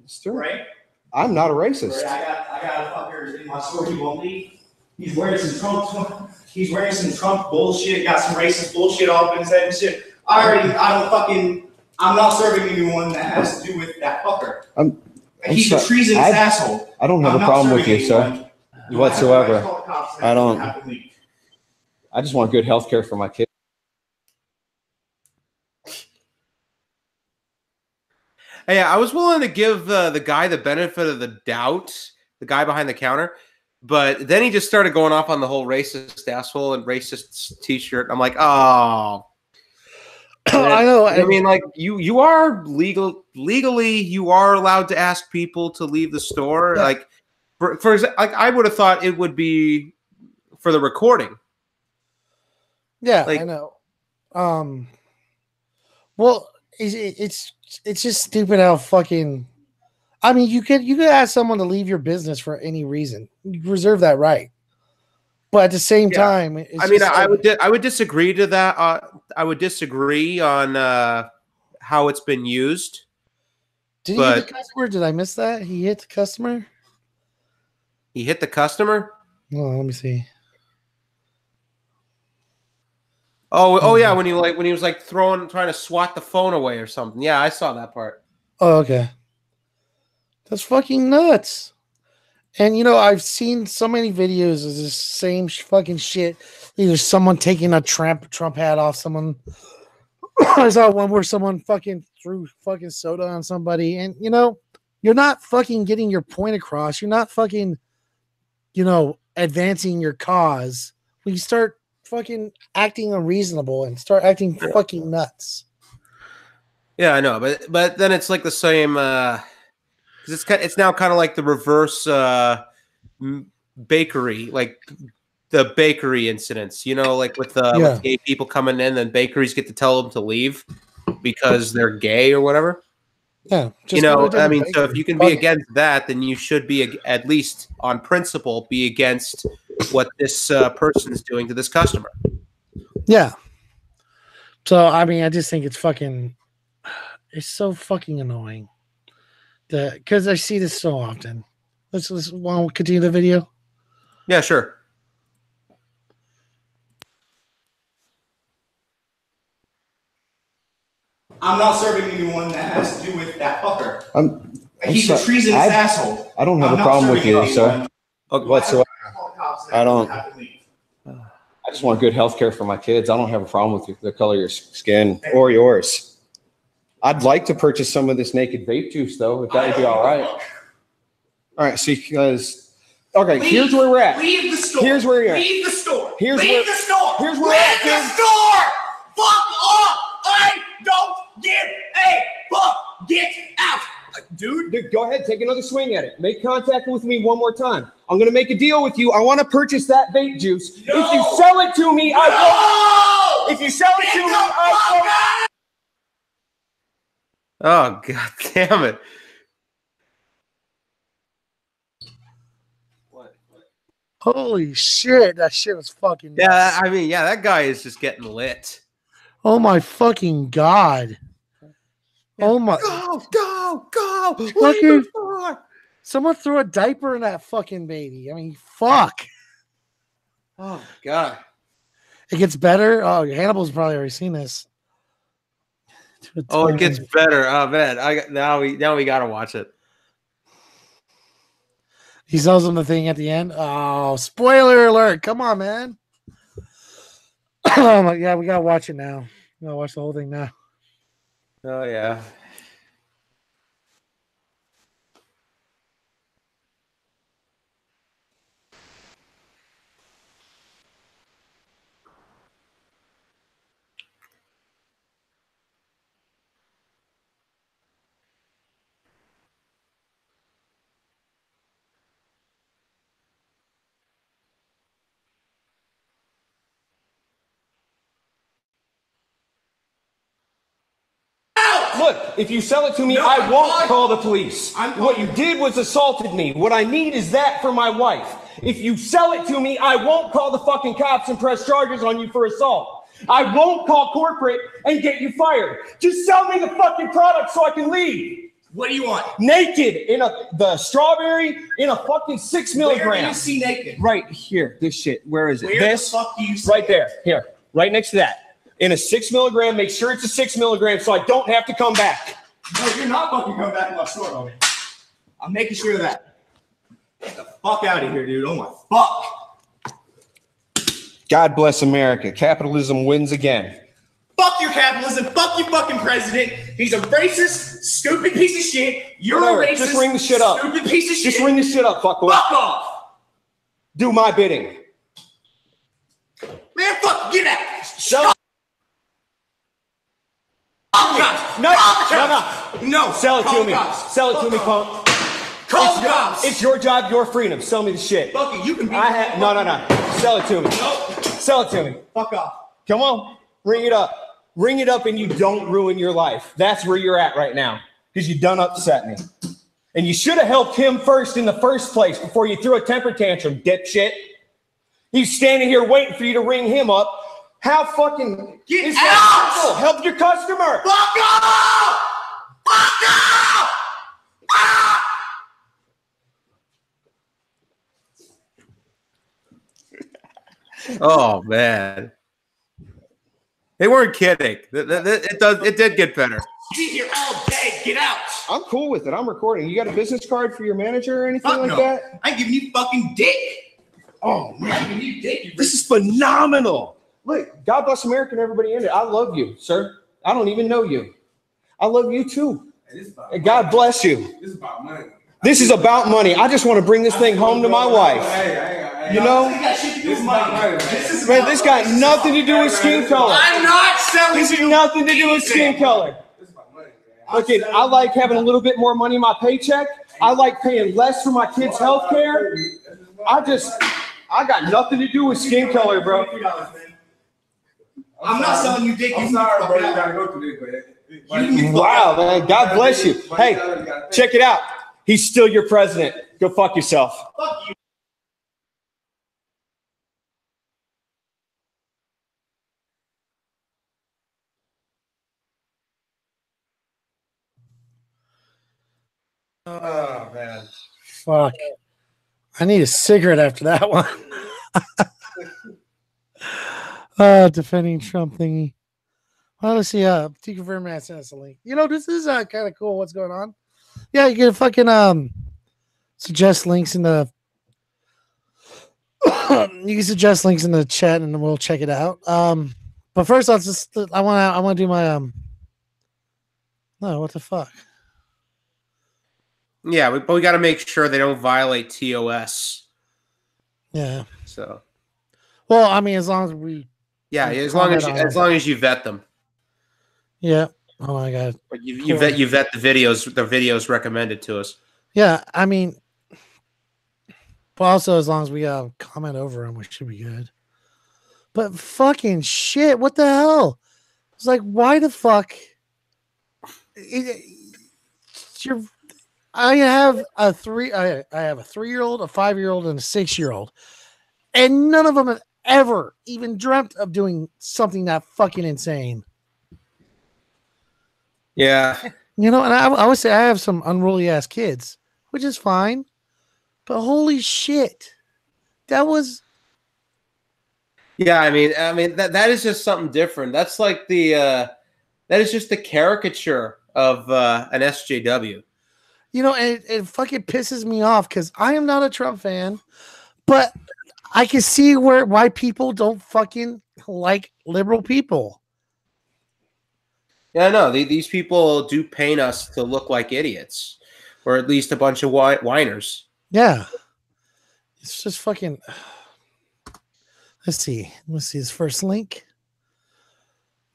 S8: Sure.
S9: Right.
S8: I'm not a racist.
S9: I got a fucker in my store. He won't leave. He's wearing some Trump bullshit. Got some racist bullshit all up in his head and shit. I'm not serving anyone that has to do with that fucker. He's a treasonous asshole.
S8: I don't have a problem with you, sir, whatsoever. I don't. I just want good health care for my kids.
S2: Hey, I was willing to give the guy the benefit of the doubt, the guy behind the counter, but then he just started going off on the whole racist asshole and racist t-shirt. I'm like, oh.
S1: I know.
S2: I mean, like you are legally, you are allowed to ask people to leave the store. Yeah. Like, for like, I would have thought it would be for the recording.
S1: Yeah,
S2: like,
S1: I know. Well, it's just stupid how fucking. I mean, you could ask someone to leave your business for any reason. You reserve that right. But at the same time,
S2: I mean, I would disagree to that. I would disagree on how it's been used.
S1: Did he hit the customer? Did I miss that? He hit the customer.
S2: He hit the customer.
S1: Oh, let me see.
S2: Oh yeah, when he was like trying to swat the phone away or something. Yeah, I saw that part.
S1: Oh, okay. That's fucking nuts. And, you know, I've seen so many videos of this same fucking shit. Either someone taking a Trump hat off someone. I saw one where someone fucking threw fucking soda on somebody. And, you know, you're not fucking getting your point across. You're not fucking, you know, advancing your cause. When you start fucking acting unreasonable and start acting fucking nuts.
S2: Yeah, I know. But then it's like the same... it's now kind of like the reverse bakery, like the bakery incidents, you know, like with gay people coming in, and bakeries get to tell them to leave because they're gay or whatever.
S1: Yeah,
S2: you know, I mean, so if you can be against that, then you should be at least on principle be against what this person is doing to this customer.
S1: Yeah. So I mean, I just think it's so fucking annoying. Because I see this so often. Let's want to continue the video.
S2: Yeah, sure.
S9: I'm not serving anyone that has to do with that fucker. He's a treasonous asshole.
S8: I don't have a problem with you, sir, whatsoever. I don't. I just want good health care for my kids. I don't have a problem with the color of your skin or yours. I'd like to purchase some of this naked vape juice, though, if that would be all right. All right, see, because... Okay, here's where we're at.
S9: Leave the store.
S8: Here's where you're at.
S9: Leave the store.
S8: Leave
S9: the store.
S8: Here's where we're at,
S9: Leave the store. Fuck off. I don't give a fuck. Get out.
S8: dude. Go ahead, take another swing at it. Make contact with me one more time. I'm gonna make a deal with you. I want to purchase that vape juice. No. If you sell it to me, I will. If you sell it to me, I will.
S2: Oh, god damn it.
S1: Holy shit, that shit was fucking nuts.
S2: Yeah, I mean, yeah, that guy is just getting lit.
S1: Oh my fucking god. Oh my.
S2: Go.
S1: Fucking, someone threw a diaper in that fucking baby. I mean, fuck.
S2: Oh god.
S1: It gets better. Oh, Hannibal's probably already seen this.
S2: Oh, it gets better. Oh man, now we gotta watch it.
S1: He sells him the thing at the end. Oh, spoiler alert! Come on, man. Oh my god, we gotta watch it now. We gotta watch the whole thing now.
S2: Oh yeah.
S8: Look, if you sell it to me, I won't call the police. What you did was assaulted me. What I need is that for my wife. If you sell it to me, I won't call the fucking cops and press charges on you for assault. I won't call corporate and get you fired. Just sell me the fucking product so I can leave.
S9: What do you want?
S8: Naked in the strawberry in a fucking 6 milligram.
S9: Where do you see naked?
S8: Right here. This shit. Where is it?
S9: Where
S8: this?
S9: the fuck do you see
S8: right there. Here. Right next to that. In a 6 milligram, make sure it's a 6 milligram so I don't have to come back.
S9: No, you're not fucking coming back to my store, homie. I'm making sure of that. Get the fuck out of here, dude. Oh my fuck.
S8: God bless America. Capitalism wins again.
S9: Fuck your capitalism. Fuck your fucking president. He's a racist, stupid piece of shit. You're a racist,
S8: just ring the shit up.
S9: Stupid piece of shit.
S8: Just ring the shit up, fuck
S9: off.
S8: Do my bidding.
S9: Man, fuck, get out.
S8: Shut up. No. Sell it to me. Sell it to me, punk.
S9: Call the cops.
S8: It's your job, your freedom. Sell me the shit.
S9: Fuck it, you can be.
S8: No. Sell it to me.
S9: Nope.
S8: Sell it to me.
S9: Fuck off.
S8: Come on. Ring it up. Ring it up and you don't ruin your life. That's where you're at right now. Because you done upset me. And you should have helped him first in the first place before you threw a temper tantrum, dipshit. He's standing here waiting for you to ring him up. How fucking
S9: get out!
S8: Help your customer.
S9: Fuck off! Fuck off! Ah!
S2: Oh man, they weren't kidding. It did get better.
S9: Be here all day. Get out.
S8: I'm cool with it. I'm recording. You got a business card for your manager or anything like that?
S9: I ain't giving you fucking dick.
S8: Oh man,
S9: I'm giving you dick.
S8: This is phenomenal. Look, God bless America and everybody in it. I love you, sir. I don't even know you. I love you too. And God bless you.
S10: This is about money.
S8: This is about money. I just want to bring this thing home to my wife. You know? Man, this got nothing to do with skin color.
S9: I'm not selling.
S8: This has nothing to do with skin color. Look, I like having a little bit more money in my paycheck. I like paying less for my kids' health care. I got nothing to do with skin color, bro.
S9: I'm not selling you dick.
S10: I'm sorry, bro. You gotta go through this,
S8: Wow, man. God bless you. Hey, check it out. He's still your president. Go fuck yourself.
S9: Fuck you.
S2: Oh man.
S1: Fuck. I need a cigarette after that one. Defending Trump thingy. Well, let's see. Deconverted man sent us a link. You know, this is kind of cool. What's going on? Yeah, you can fucking suggest links in the. You can suggest links in the chat, and we'll check it out. But first, let's just. I want to do my No, what the fuck?
S2: Yeah, but we got to make sure they don't violate TOS.
S1: Yeah.
S2: So.
S1: Well, I mean, as long as we.
S2: Yeah, as long as you vet them.
S1: Yeah. Oh my god!
S2: But you vet the videos recommended to us.
S1: Yeah, I mean, but also as long as we comment over them, we should be good. But fucking shit, what the hell? It's like, why the fuck? I have a 3-year-old, a 5-year-old, and a 6-year-old, and none of them have ever even dreamt of doing something that fucking insane.
S2: Yeah,
S1: and I would say I have some unruly ass kids, which is fine, but holy shit, that was.
S2: Yeah, I mean that is just something different. That's like that is just the caricature of an SJW.
S1: And it fucking pisses me off because I am not a Trump fan, but I can see why people don't fucking like liberal people.
S2: Yeah, no, these people do paint us to look like idiots, or at least a bunch of whiners.
S1: Yeah, it's just fucking. Let's see his first link.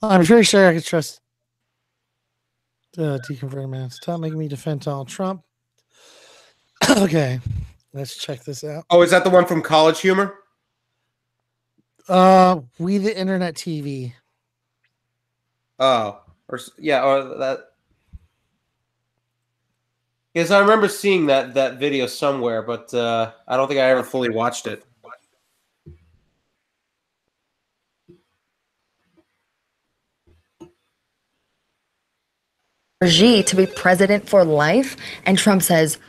S1: I'm pretty sure I can trust the Deconverted man. Stop making me defend Donald Trump. Okay, let's check this out.
S2: Oh, is that the one from College Humor?
S1: We the Internet TV.
S2: Oh, or that. Yes, I remember seeing that video somewhere, but I don't think I ever fully watched it.
S11: To be president for life, and Trump says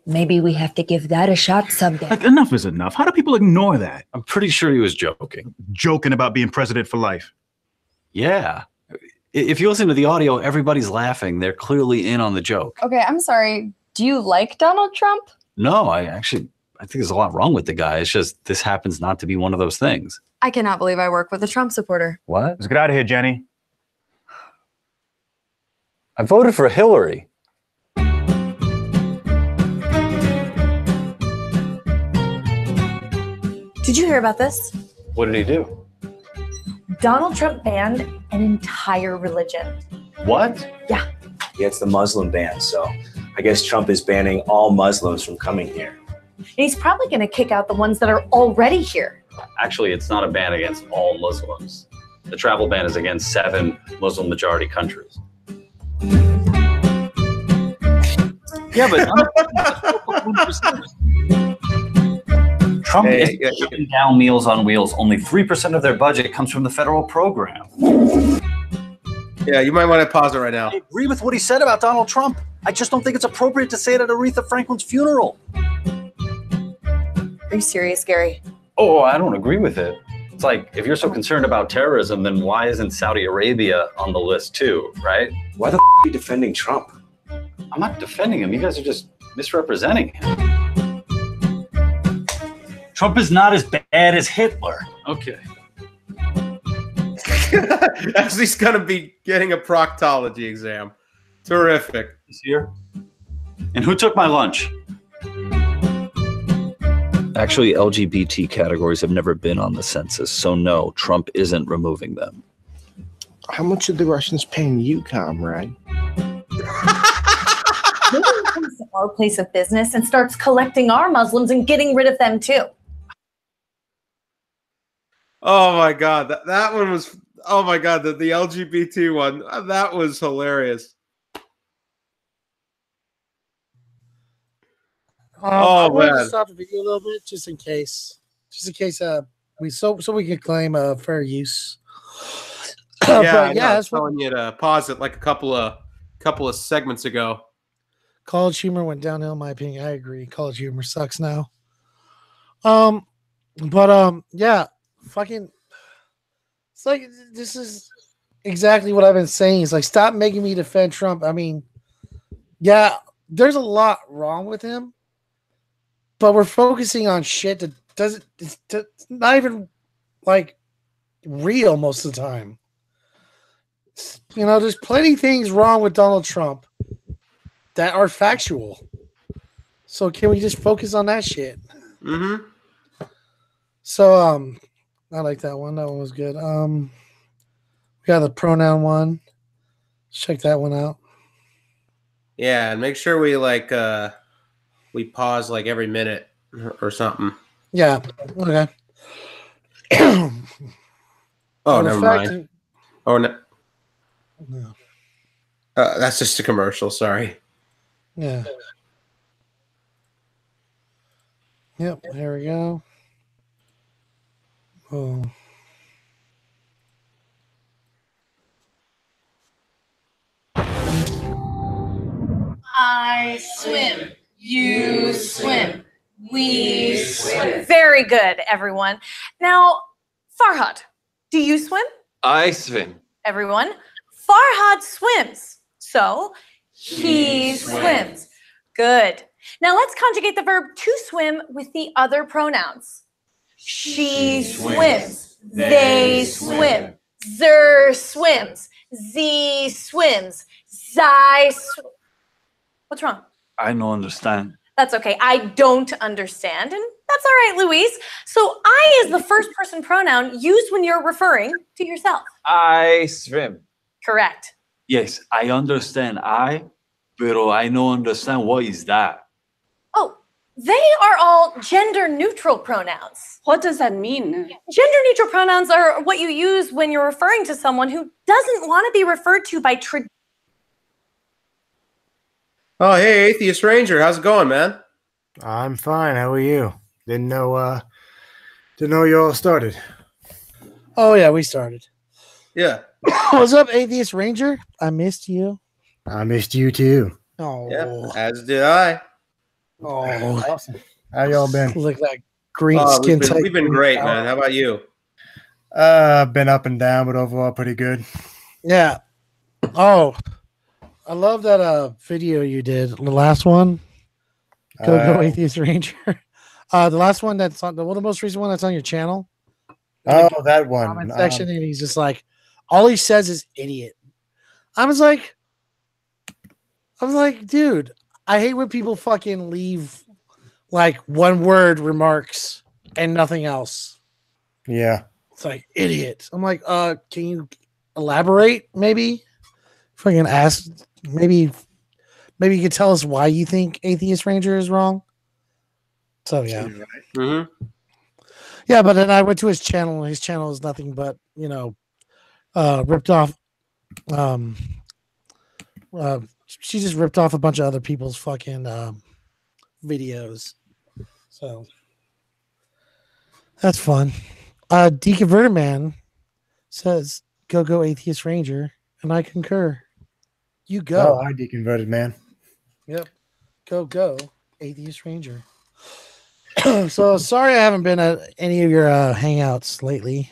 S11: maybe we have to give that a shot someday.
S12: Like, enough is enough. How do people ignore that?
S13: I'm pretty sure he was joking.
S12: Joking about being president for life.
S13: Yeah. If you listen to the audio, everybody's laughing. They're clearly in on the joke.
S14: Okay, I'm sorry. Do you like Donald Trump?
S13: No, I think there's a lot wrong with the guy. It's just this happens not to be one of those things.
S14: I cannot believe I work with a Trump supporter.
S13: What?
S12: Let's get out of here, Jenny.
S13: I voted for Hillary.
S11: Did you hear about this?
S13: What did he do?
S11: Donald Trump banned an entire religion.
S13: What?
S11: Yeah.
S15: Yeah, it's the Muslim ban. So I guess Trump is banning all Muslims from coming here.
S11: And he's probably going to kick out the ones that are already here.
S13: Actually, it's not a ban against all Muslims. The travel ban is against 7 Muslim majority countries. Yeah, but Trump is shutting down Meals on Wheels. Only 3% of their budget comes from the federal program.
S2: Yeah, you might want to pause it right now.
S13: I agree with what he said about Donald Trump. I just don't think it's appropriate to say it at Aretha Franklin's funeral.
S11: Are you serious, Gary?
S13: Oh, I don't agree with it. It's like, if you're so concerned about terrorism, then why isn't Saudi Arabia on the list too, right?
S15: Why the are you defending Trump?
S13: I'm not defending him. You guys are just misrepresenting him. Trump is not as bad as Hitler. Okay.
S2: Actually, he's going to be getting a proctology exam. Terrific.
S13: He's here. And who took my lunch? Actually, LGBT categories have never been on the census, so no, Trump isn't removing them.
S16: How much are the Russians paying you, comrade?
S11: Nobody comes to our place of business and starts collecting our Muslims and getting rid of them too.
S2: Oh my God, that one was. Oh my God, the LGBT one, that was hilarious.
S1: I wanted to stop the video a little bit just in case we can claim fair use.
S2: Yeah, I was telling you to pause it like a couple of segments ago.
S1: College Humor went downhill, in my opinion. I agree. College Humor sucks now. Yeah, fucking. It's like this is exactly what I've been saying. It's like, stop making me defend Trump. I mean, yeah, there's a lot wrong with him, but we're focusing on shit that doesn't. It's not even like real most of the time. You know, there's plenty of things wrong with Donald Trump that are factual. So can we just focus on that shit?
S2: Mm-hmm.
S1: So I like that one. That one was good. We got the pronoun one. Check that one out.
S2: Yeah, and make sure we we pause like every minute or something.
S1: Yeah. Okay.
S2: Oh, never mind. Oh no.
S1: No.
S2: That's just a commercial. Sorry.
S1: Yeah. Yep. There we go. Oh.
S17: I swim. You swim. We swim. Very good, everyone. Now, Farhad, do you swim?
S18: I swim.
S17: Everyone, Farhad swims. So, he swims. Good. Now let's conjugate the verb to swim with the other pronouns. She swims. They swim. Zer swims. Z swims. Zai swims. What's wrong?
S18: I don't understand.
S17: That's okay. I don't understand. And that's all right, Luis. So I is the first person pronoun used when you're referring to yourself.
S18: I swim.
S17: Correct.
S18: Yes, I understand pero I don't understand what is that.
S17: Oh, they are all gender neutral pronouns.
S19: What does that mean?
S17: Gender neutral pronouns are what you use when you're referring to someone who doesn't want to be referred to by tradition.
S2: Oh, hey, Atheist Ranger, how's it going, man?
S16: I'm fine. How are you? Didn't know you all started.
S1: Oh yeah, we started.
S2: Yeah.
S1: What's up, Atheist Ranger? I missed you.
S16: I missed you too.
S1: Oh,
S2: yeah, as did I.
S1: Oh,
S16: awesome. How y'all been?
S1: Look like green skin type.
S2: We've been great, man. How about you?
S16: Been up and down, but overall pretty good.
S1: Yeah. Oh, I love that video you did. The last one. Go Atheist Ranger. The last one that's on the most recent one that's on your channel.
S16: Oh, that one.
S1: Comment section, and he's just like, all he says is idiot. I was like, dude, I hate when people fucking leave like one word remarks and nothing else.
S16: Yeah.
S1: It's like idiot. I'm like, can you elaborate? Maybe fucking ask. Maybe you could tell us why you think Atheist Ranger is wrong. So yeah.
S2: Mm-hmm.
S1: Yeah, but then I went to his channel, and his channel is nothing but, ripped off. She just ripped off a bunch of other people's fucking videos. So that's fun. Deconverted Man says, go Atheist Ranger, and I concur. You go.
S16: Oh, I Deconverted Man.
S1: Yep. Go Atheist Ranger. So sorry I haven't been at any of your hangouts lately.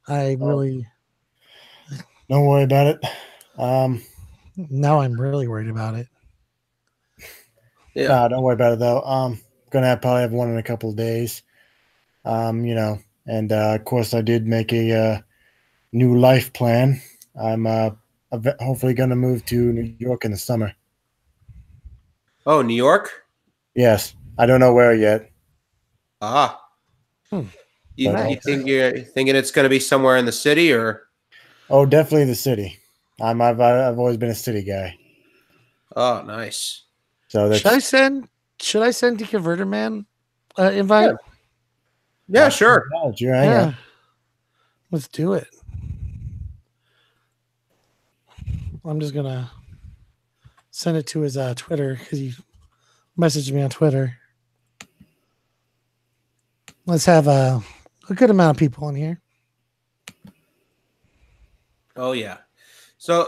S1: I really
S16: don't worry about it.
S1: Now I'm really worried about it.
S2: Yeah,
S16: nah, don't worry about it though. Gonna probably have one in a couple of days. And of course I did make a new life plan. I'm hopefully gonna move to New York in the summer.
S2: Oh, New York?
S16: Yes, I don't know where yet.
S2: Ah. You think you're thinking it's going to be somewhere in the city, or?
S16: Oh, definitely the city. I've always been a city guy.
S2: Oh, nice.
S16: So that's,
S1: should I send Deconverted Man invite?
S2: Yeah, sure.
S1: Yeah. Let's do it. I'm just gonna send it to his Twitter because he messaged me on Twitter. Let's have a good amount of people in here.
S2: Oh yeah. So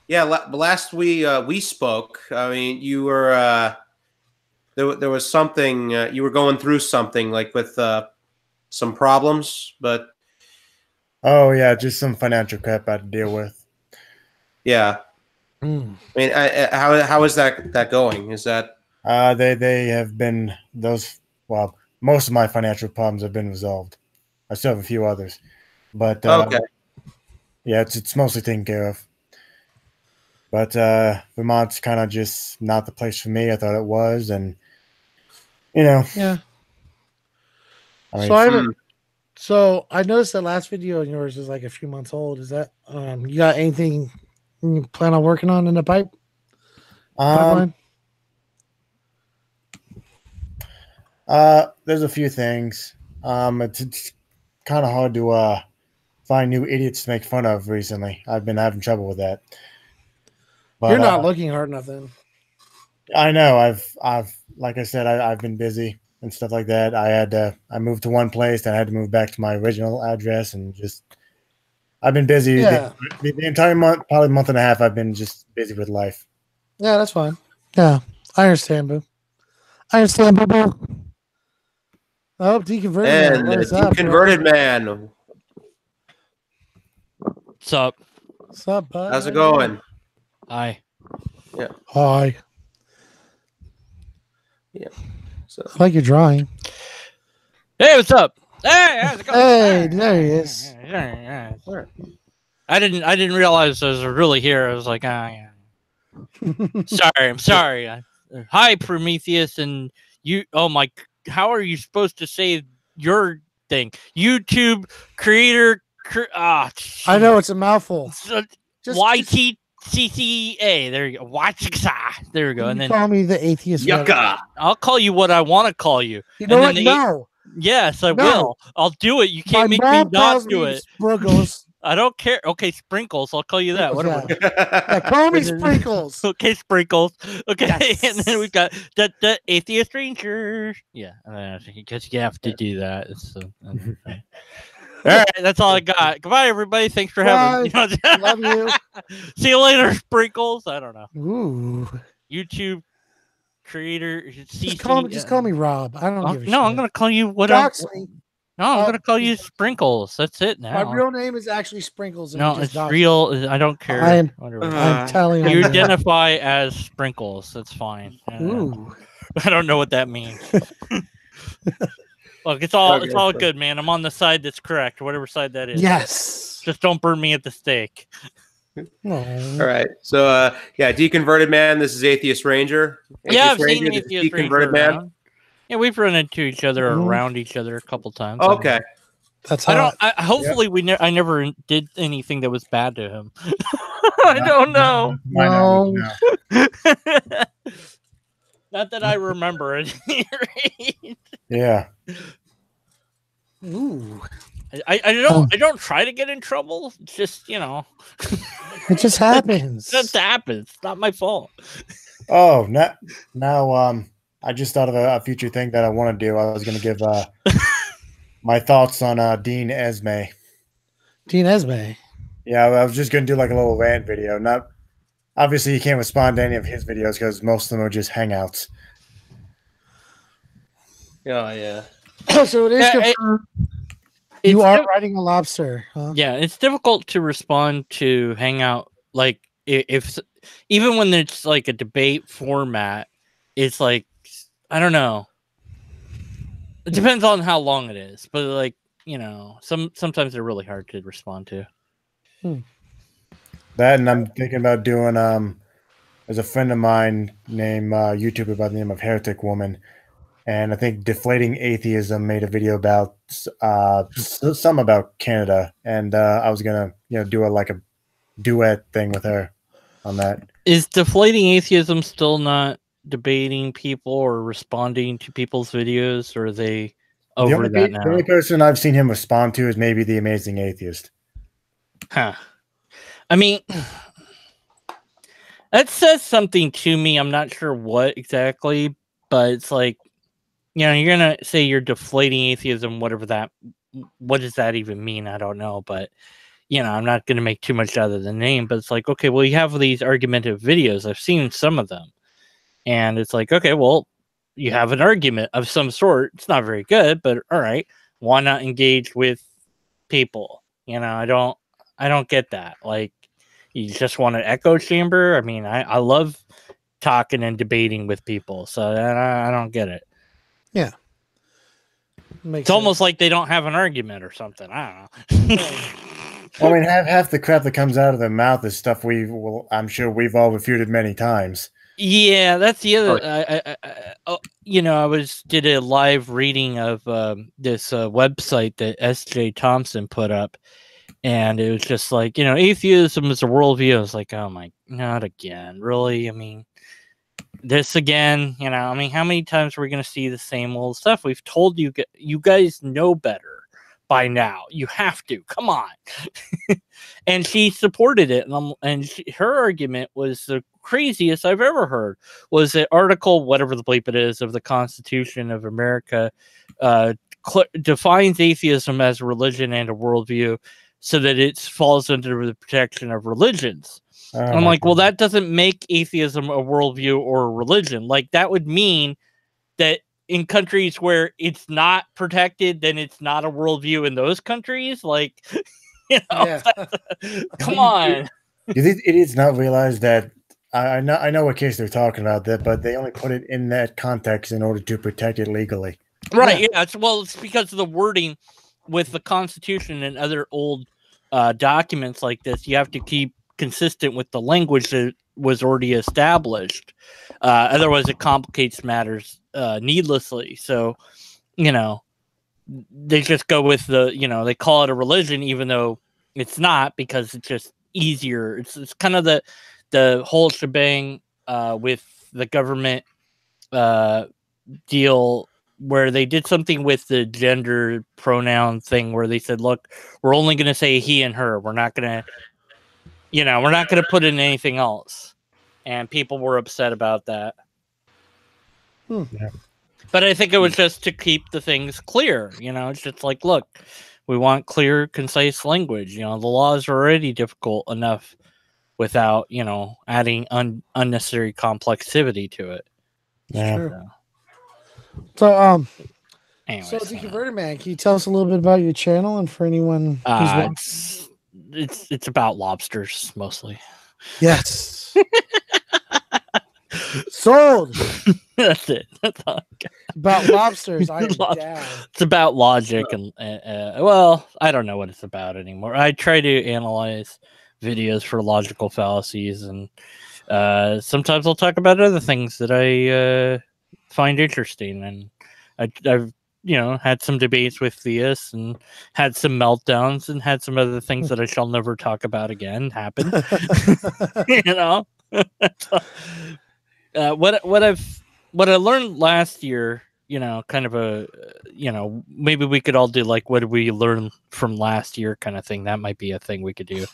S2: last we spoke. I mean, you were there was something you were going through something like with some problems, but
S16: oh yeah, just some financial crap I had to deal with.
S2: Yeah. I mean, how is that going? Is that
S16: they have been those? Well, most of my financial problems have been resolved. I still have a few others, but
S2: okay.
S16: Yeah, it's mostly taken care of. But Vermont's kind of just not the place for me. I thought it was, and
S1: yeah.
S16: I mean,
S1: So I noticed that last video of yours is like a few months old. Is that you got anything you plan on working on in the pipeline?
S16: There's a few things. It's kind of hard to find new idiots to make fun of recently. I've been having trouble with that. But,
S1: You're not looking hard enough then.
S16: I know. I've like I said, I've been busy and stuff like that. I moved to one place, then I had to move back to my original address, and just I've been busy
S1: Yeah.
S16: the entire month, probably month and a half. I've been just busy with life.
S1: Yeah, that's fine. Yeah, I understand, boo. I understand, boo. Oh, Deconverted Man.
S2: And
S1: What is up, bro?
S2: Deconverted Man.
S5: What's up?
S1: What's up, bud?
S2: How's it going?
S5: Hi.
S2: Yeah.
S1: Hi.
S2: Yeah. So
S1: I like your drawing.
S5: Hey, what's up? Hey, how's it going?
S1: Hey, there he is.
S5: I didn't realize I was really here. I was like, yeah. I'm sorry. Hi, Prometheus, and you. Oh my, how are you supposed to say your thing? YouTube creator.
S1: I know it's a mouthful.
S5: YTCCA. There you go. YTCCA. There we go. And then
S1: call me the atheist.
S5: Yucca. I'll call you what I want to call you.
S1: You know what? No.
S5: Yes, I
S1: No.
S5: will. I'll do it. You can't make me
S1: mom calls
S5: not do
S1: me
S5: it.
S1: Sprinkles.
S5: I don't care. Okay, Sprinkles. I'll call you that. Whatever.
S1: Yeah, call me Sprinkles.
S5: Okay, Sprinkles. Okay,
S1: Yes.
S5: and then we've got the Atheist Ranger. Yeah, because you have to do that. All right, that's all I got. Goodbye, everybody. Thanks for having me.
S1: Love you.
S5: See you later, Sprinkles. I don't know.
S1: Ooh.
S5: YouTube creator.
S1: Just call me Rob. I don't give a shit.
S5: No, I'm gonna call you what?
S1: Dox me.
S5: No, I'm gonna call you Sprinkles. That's it now.
S1: My real name is actually Sprinkles. And
S5: No,
S1: you just
S5: it's
S1: doxed
S5: real. I don't care.
S1: I'm
S5: Whatever.
S1: telling
S5: You
S1: you.
S5: identify as Sprinkles. That's fine.
S1: Ooh.
S5: I don't know what that means. Look, it's all good, man. I'm on the side that's correct, whatever side that is.
S1: Yes.
S5: Just don't burn me at the stake.
S2: All right. So yeah, Deconverted Man. This is Atheist Ranger.
S5: Yeah, I've
S2: Ranger,
S5: seen
S2: this is
S5: Atheist
S2: Deconverted
S5: Ranger
S2: Man.
S5: around. Yeah, we've run into each other,
S1: Mhm.
S5: around each other a couple times.
S2: Okay.
S1: That's
S5: I don't.
S1: hot.
S5: Hopefully, I never did anything that was bad to him. I don't know.
S1: No.
S5: Not that I remember it.
S16: Yeah.
S1: Ooh.
S5: I don't try to get in trouble. It's just,
S1: It just happens.
S5: It just happens. It's not my fault.
S16: Oh, now I just thought of a future thing that I want to do. I was going to give my thoughts on Dean Esme.
S1: Dean Esme.
S16: Yeah, I was just going to do like a little rant video. Not obviously you can't respond to any of his videos because most of them are just hangouts.
S2: Oh yeah.
S1: So it is confirmed. You are riding a lobster, huh?
S5: Yeah, it's difficult to respond to Hangout. Like if even when it's like a debate format, it's like I don't know. It depends on how long it is, but like sometimes they're really hard to respond to.
S16: That, and I'm thinking about doing there's a friend of mine named YouTuber by the name of Heretic Woman, and I think Deflating Atheism made a video about some about Canada, and I was gonna do a duet thing with her on that.
S5: Is Deflating Atheism still not debating people or responding to people's videos, or are they over that now?
S16: The only person I've seen him respond to is maybe the Amazing Atheist.
S5: Huh. I mean, that says something to me. I'm not sure what exactly, but it's like, you're going to say you're deflating atheism, what does that even mean? I don't know, but I'm not going to make too much out of the name, but it's like, okay, well, you have these argumentative videos. I've seen some of them, and it's like, okay, well, you have an argument of some sort. It's not very good, but all right, why not engage with people? I don't get that. Like, you just want an echo chamber? I mean, I love talking and debating with people, so I don't get it.
S1: Yeah.
S5: It's almost like they don't have an argument or something. I don't know.
S16: I mean, half the crap that comes out of their mouth is stuff I'm sure we've all refuted many times.
S5: Yeah, that's the other. I did a live reading of this website that S.J. Thompson put up, and it was just like, atheism is a worldview. I was like, oh my, not again, really? I mean, this again? I mean, how many times are we going to see the same old stuff? We've told you, you guys know better by now. You have to. Come on. And she supported it, and her argument was the craziest I've ever heard. Was the article, whatever the bleep it is, of the Constitution of America defines atheism as a religion and a worldview, so that it falls under the protection of religions. I'm like, well, that doesn't make atheism a worldview or a religion. Like, that would mean that in countries where it's not protected, then it's not a worldview in those countries. Like, come on.
S16: It is not realized that I know what case they're talking about, that, but they only put it in that context in order to protect it legally.
S5: Right. Yeah. It's because of the wording with the Constitution and other old documents like this. You have to keep consistent with the language that was already established. Otherwise, it complicates matters needlessly. So, they just go with they call it a religion, even though it's not, because it's just easier. It's kind of the whole shebang with the government deal, where they did something with the gender pronoun thing, where they said, look, we're only going to say he and her. We're not going to put in anything else. And people were upset about that.
S16: Yeah.
S5: But I think it was just to keep the things clear. It's just like, look, we want clear, concise language. The laws are already difficult enough without, adding unnecessary complexity to it.
S16: Yeah.
S1: Sure. So,
S5: anyways,
S1: so Deconverted Man, can you tell us a little bit about your channel, and for anyone who's watching?
S5: It's about lobsters mostly.
S1: Yes. Sold.
S5: That's it. That's all.
S1: About lobsters. I am down.
S5: It's about logic and well, I don't know what it's about anymore. I try to analyze videos for logical fallacies, and sometimes I'll talk about other things that I find interesting. And I've had some debates with theists, and had some meltdowns, and had some other things that I shall never talk about again happen. What I learned last year, kind of maybe we could all do like, what did we learn from last year kind of thing. That might be a thing we could do.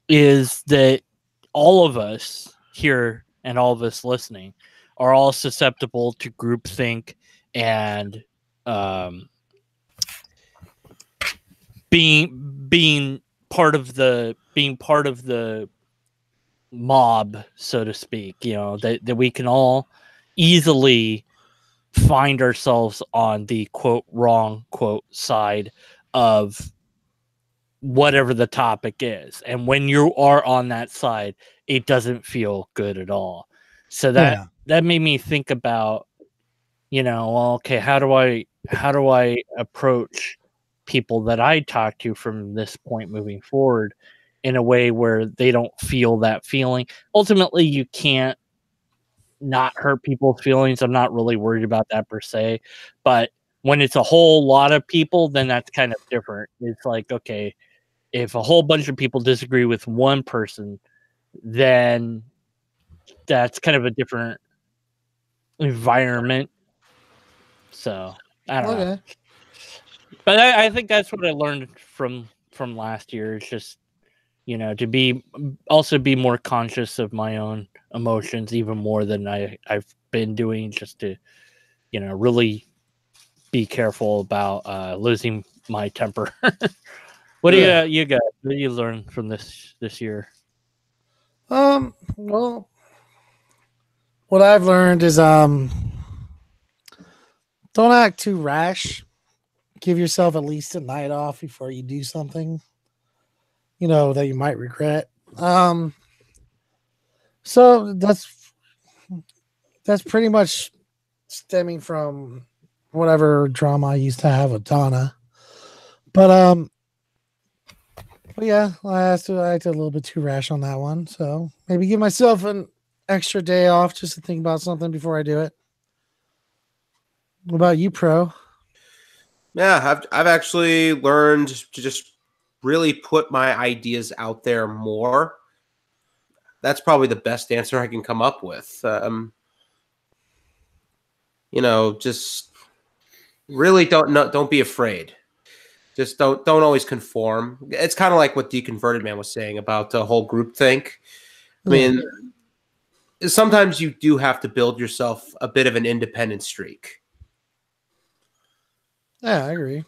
S5: Is that all of us here and all of us listening are all susceptible to groupthink and being part of the mob, so to speak. That we can all easily find ourselves on the quote wrong quote side of whatever the topic is, and when you are on that side, it doesn't feel good at all. So that made me think about, well, okay, how do I approach people that I talk to from this point moving forward in a way where they don't feel that feeling. Ultimately, you can't not hurt people's feelings. I'm not really worried about that per se, but when it's a whole lot of people, then that's kind of different. It's like, okay, if a whole bunch of people disagree with one person, then that's kind of a different environment. So I don't know. But I think that's what I learned from last year. It's just, to be more conscious of my own emotions, even more than I've been doing, just to, really be careful about losing my temper. What do you got? What do you learn from this year?
S1: Well, what I've learned is don't act too rash. Give yourself at least a night off before you do something, that you might regret. So that's pretty much stemming from whatever drama I used to have with Donna. But yeah, I acted a little bit too rash on that one. So maybe give myself extra day off just to think about something before I do it. What about you, Pro?
S2: Yeah, I've actually learned to just really put my ideas out there more. That's probably the best answer I can come up with. Just really don't be afraid. Just don't always conform. It's kind of like what Deconverted Man was saying about the whole group think. I mean, sometimes you do have to build yourself a bit of an independent streak.
S1: Yeah, I agree.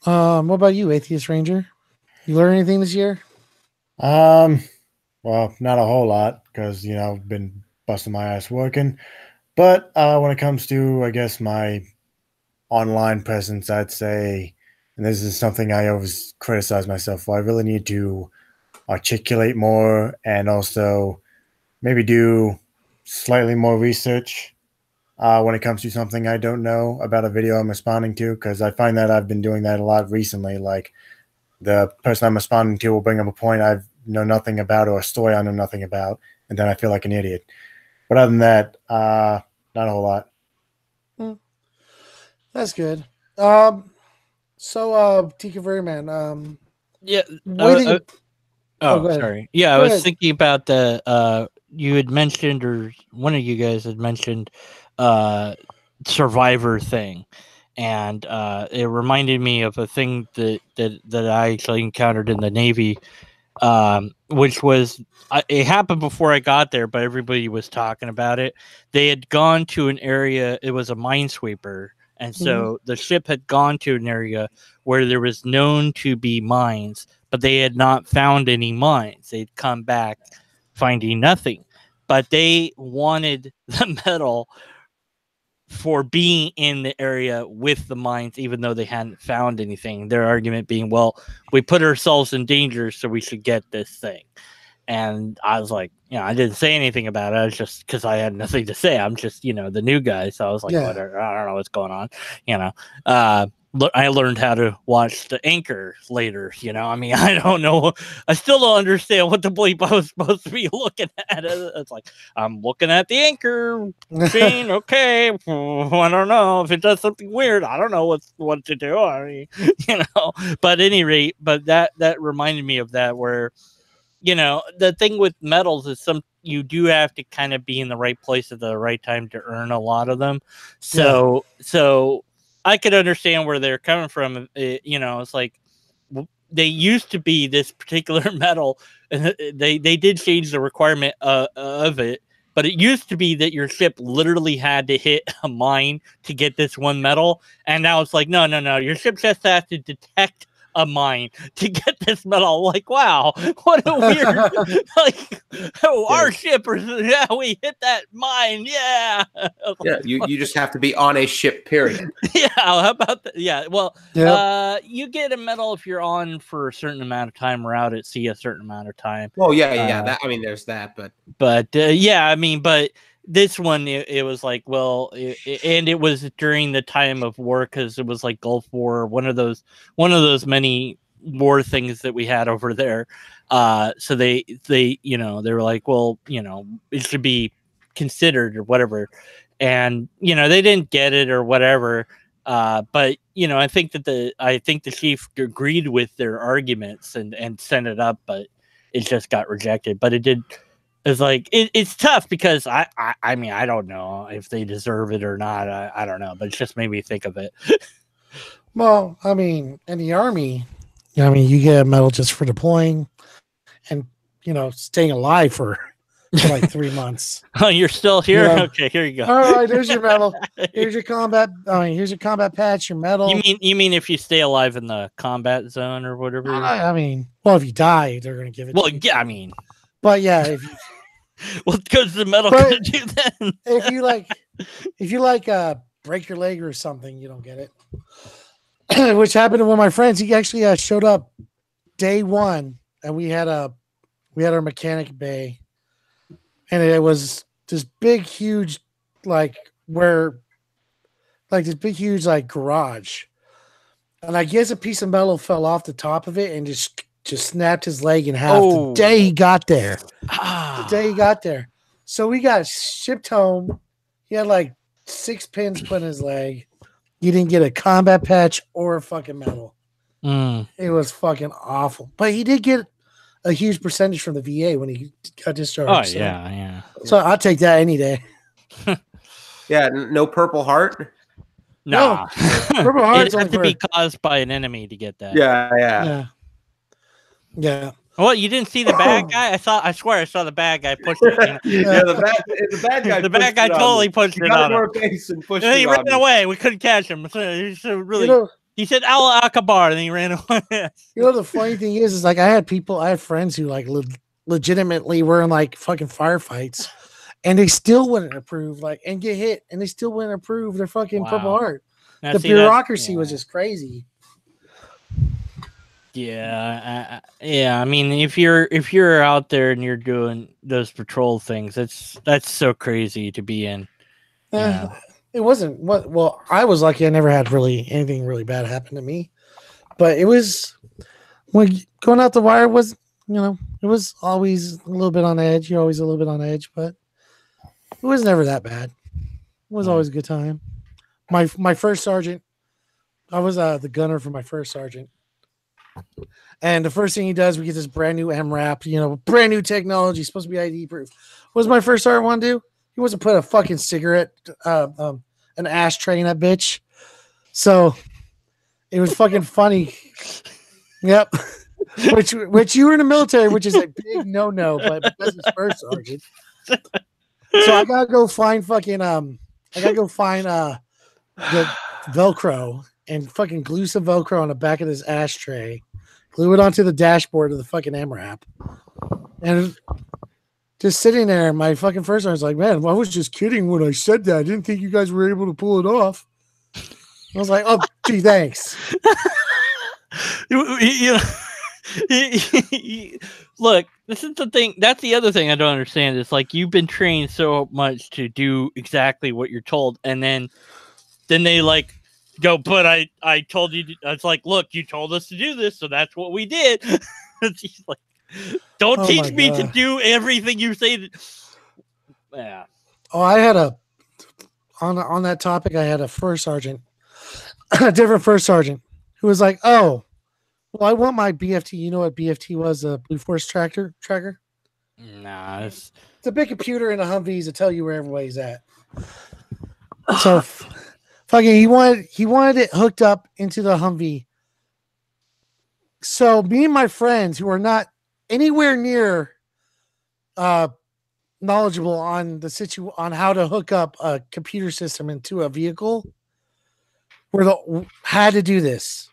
S1: What about you, Atheist Ranger? You learn anything this year?
S16: Well, not a whole lot because I've been busting my ass working. But when it comes to, I guess, my online presence, I'd say, and this is something I always criticize myself for, I really need to articulate more and also maybe do slightly more research when it comes to something I don't know about a video I'm responding to, because I find that I've been doing that a lot recently. Like, the person I'm responding to will bring up a point I know nothing about or a story I know nothing about, and then I feel like an idiot. But other than that, not a whole lot.
S1: That's good. Deconverted Man.
S5: Yeah.
S1: Go ahead.
S5: Sorry. Yeah, I
S1: Go
S5: was
S1: ahead.
S5: thinking about the you had mentioned, or one of you guys had mentioned, survivor thing, and it reminded me of a thing that I actually encountered in the Navy, which was it happened before I got there, but everybody was talking about it. They had gone to an area; it was a minesweeper. And so the ship had gone to an area where there was known to be mines, but they had not found any mines. They'd come back finding nothing. But they wanted the medal for being in the area with the mines, even though they hadn't found anything. Their argument being, well, we put ourselves in danger, so we should get this thing. And I was like, I didn't say anything about it. I was just, because I had nothing to say. I'm just, the new guy. So I was like, whatever. I don't know what's going on. I learned how to watch the anchor later. I don't know. I still don't understand what the bleep I was supposed to be looking at. It's like, I'm looking at the anchor machine. Okay. I don't know if it does something weird. I don't know what to do. But at any rate, but that reminded me of that, where, the thing with metals is you do have to kind of be in the right place at the right time to earn a lot of them. So I could understand where they're coming from. It's like they used to be this particular metal, and they did change the requirement of it. But it used to be that your ship literally had to hit a mine to get this one metal. And now it's like, no. Your ship just has to detect a mine to get this metal. Like, wow, what a weird our ship we hit that mine.
S2: You just have to be on a ship, period.
S5: How about that? You get a medal if you're on for a certain amount of time or out at sea a certain amount of time.
S2: Well, that, there's that,
S5: but this one, it was like, well, and it was during the time of war, because it was like Gulf War, one of those many war things that we had over there. So they were like, well, it should be considered or whatever, and they didn't get it or whatever. But I think the chief agreed with their arguments and sent it up, but it just got rejected. But it did. It's like it's tough because I don't know if they deserve it or not. I don't know, but it just made me think of it.
S1: Well, in the Army, you get a medal just for deploying and staying alive for like 3 months.
S5: Oh, you're still here? Okay, here you go.
S1: All right, there's your medal. Here's your combat. Here's your combat patch. Your medal.
S5: You mean if you stay alive in the combat zone or whatever?
S1: Well, if you die, they're gonna give it.
S5: Well,
S1: to you.
S5: Yeah,
S1: but yeah, if you,
S5: well, because the medal could do that.
S1: if you break your leg or something, you don't get it. Which happened to one of my friends. He actually showed up day one, and we had our mechanic bay, and it was this big, huge, garage, and I guess a piece of metal fell off the top of it and just just snapped his leg in half the day he got there. The day he got there. So we got shipped home. He had like 6 pins put in his leg. He didn't get a combat patch or a fucking medal. It was fucking awful. But he did get a huge percentage from the VA when he got discharged.
S5: Oh, yeah.
S1: So I'll take that any day.
S2: Yeah, no Purple Heart?
S5: No.
S1: Purple Heart's
S5: it had to
S1: only
S5: be caused by an enemy to get that.
S1: Yeah.
S5: Well, you didn't see the bad guy? I swear I saw the bad guy push it.
S2: The bad guy.
S5: The bad guy totally pushed it on him. And he ran away. We couldn't catch him. So really, he said Allah Akbar, and he ran away.
S1: You know, the funny thing is like I had friends who like legitimately were in like fucking firefights, and they still wouldn't approve, like, and get hit, and they still wouldn't approve their fucking Purple Heart.
S5: Now,
S1: the
S5: see,
S1: bureaucracy was just crazy.
S5: Yeah, I mean, if you're out there and you're doing those patrol things, that's so crazy to be in.
S1: It wasn't what. Well, I was lucky. I never had really anything really bad happen to me, but it was when going out the wire was, it was always a little bit on edge. You're always a little bit on edge, but it was never that bad. It was always a good time. My first sergeant, I was the gunner for my first sergeant. And the first thing he does, we get this brand new MRAP, brand new technology, supposed to be ID proof. What does my first sergeant want to do? He wants to put a fucking cigarette, an ashtray in that bitch. So it was fucking funny. Yep. which you were in the military, which is a big no-no, but because it's first sergeant. So I gotta go find the Velcro and fucking glue some Velcro on the back of this ashtray, glue it onto the dashboard of the fucking MRAP. And just sitting there, my fucking first sergeant's like, man, I was just kidding when I said that. I didn't think you guys were able to pull it off. I was like, oh, gee, thanks.
S5: Look, this is the thing. That's the other thing I don't understand. It's like you've been trained so much to do exactly what you're told, and then they like go, but I told you. It's like, look, you told us to do this, so that's what we did. It's like, don't teach me to do everything you say. Yeah.
S1: Oh, I had on that topic. I had a first sergeant, a different first sergeant, who was like, oh. Well, I want my BFT. You know what BFT was? A Blue Force tracker?
S5: Nah, it's
S1: a big computer in a Humvee to tell you where everybody's at. So, fucking, he wanted it hooked up into the Humvee. So, me and my friends who are not anywhere near knowledgeable on on how to hook up a computer system into a vehicle, had to do this.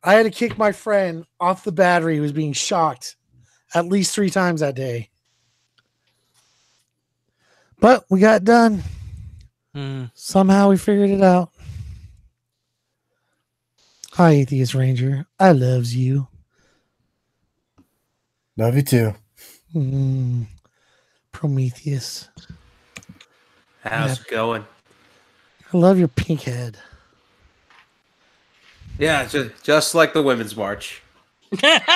S1: I had to kick my friend off the battery who was being shocked at least 3 times that day. But we got it done. Somehow we figured it out. Hi, Atheist Ranger. I loves you.
S16: Love you too.
S1: Prometheus.
S2: How's it going?
S1: I love your pink head.
S2: Yeah, just like the Women's March.
S16: Yep.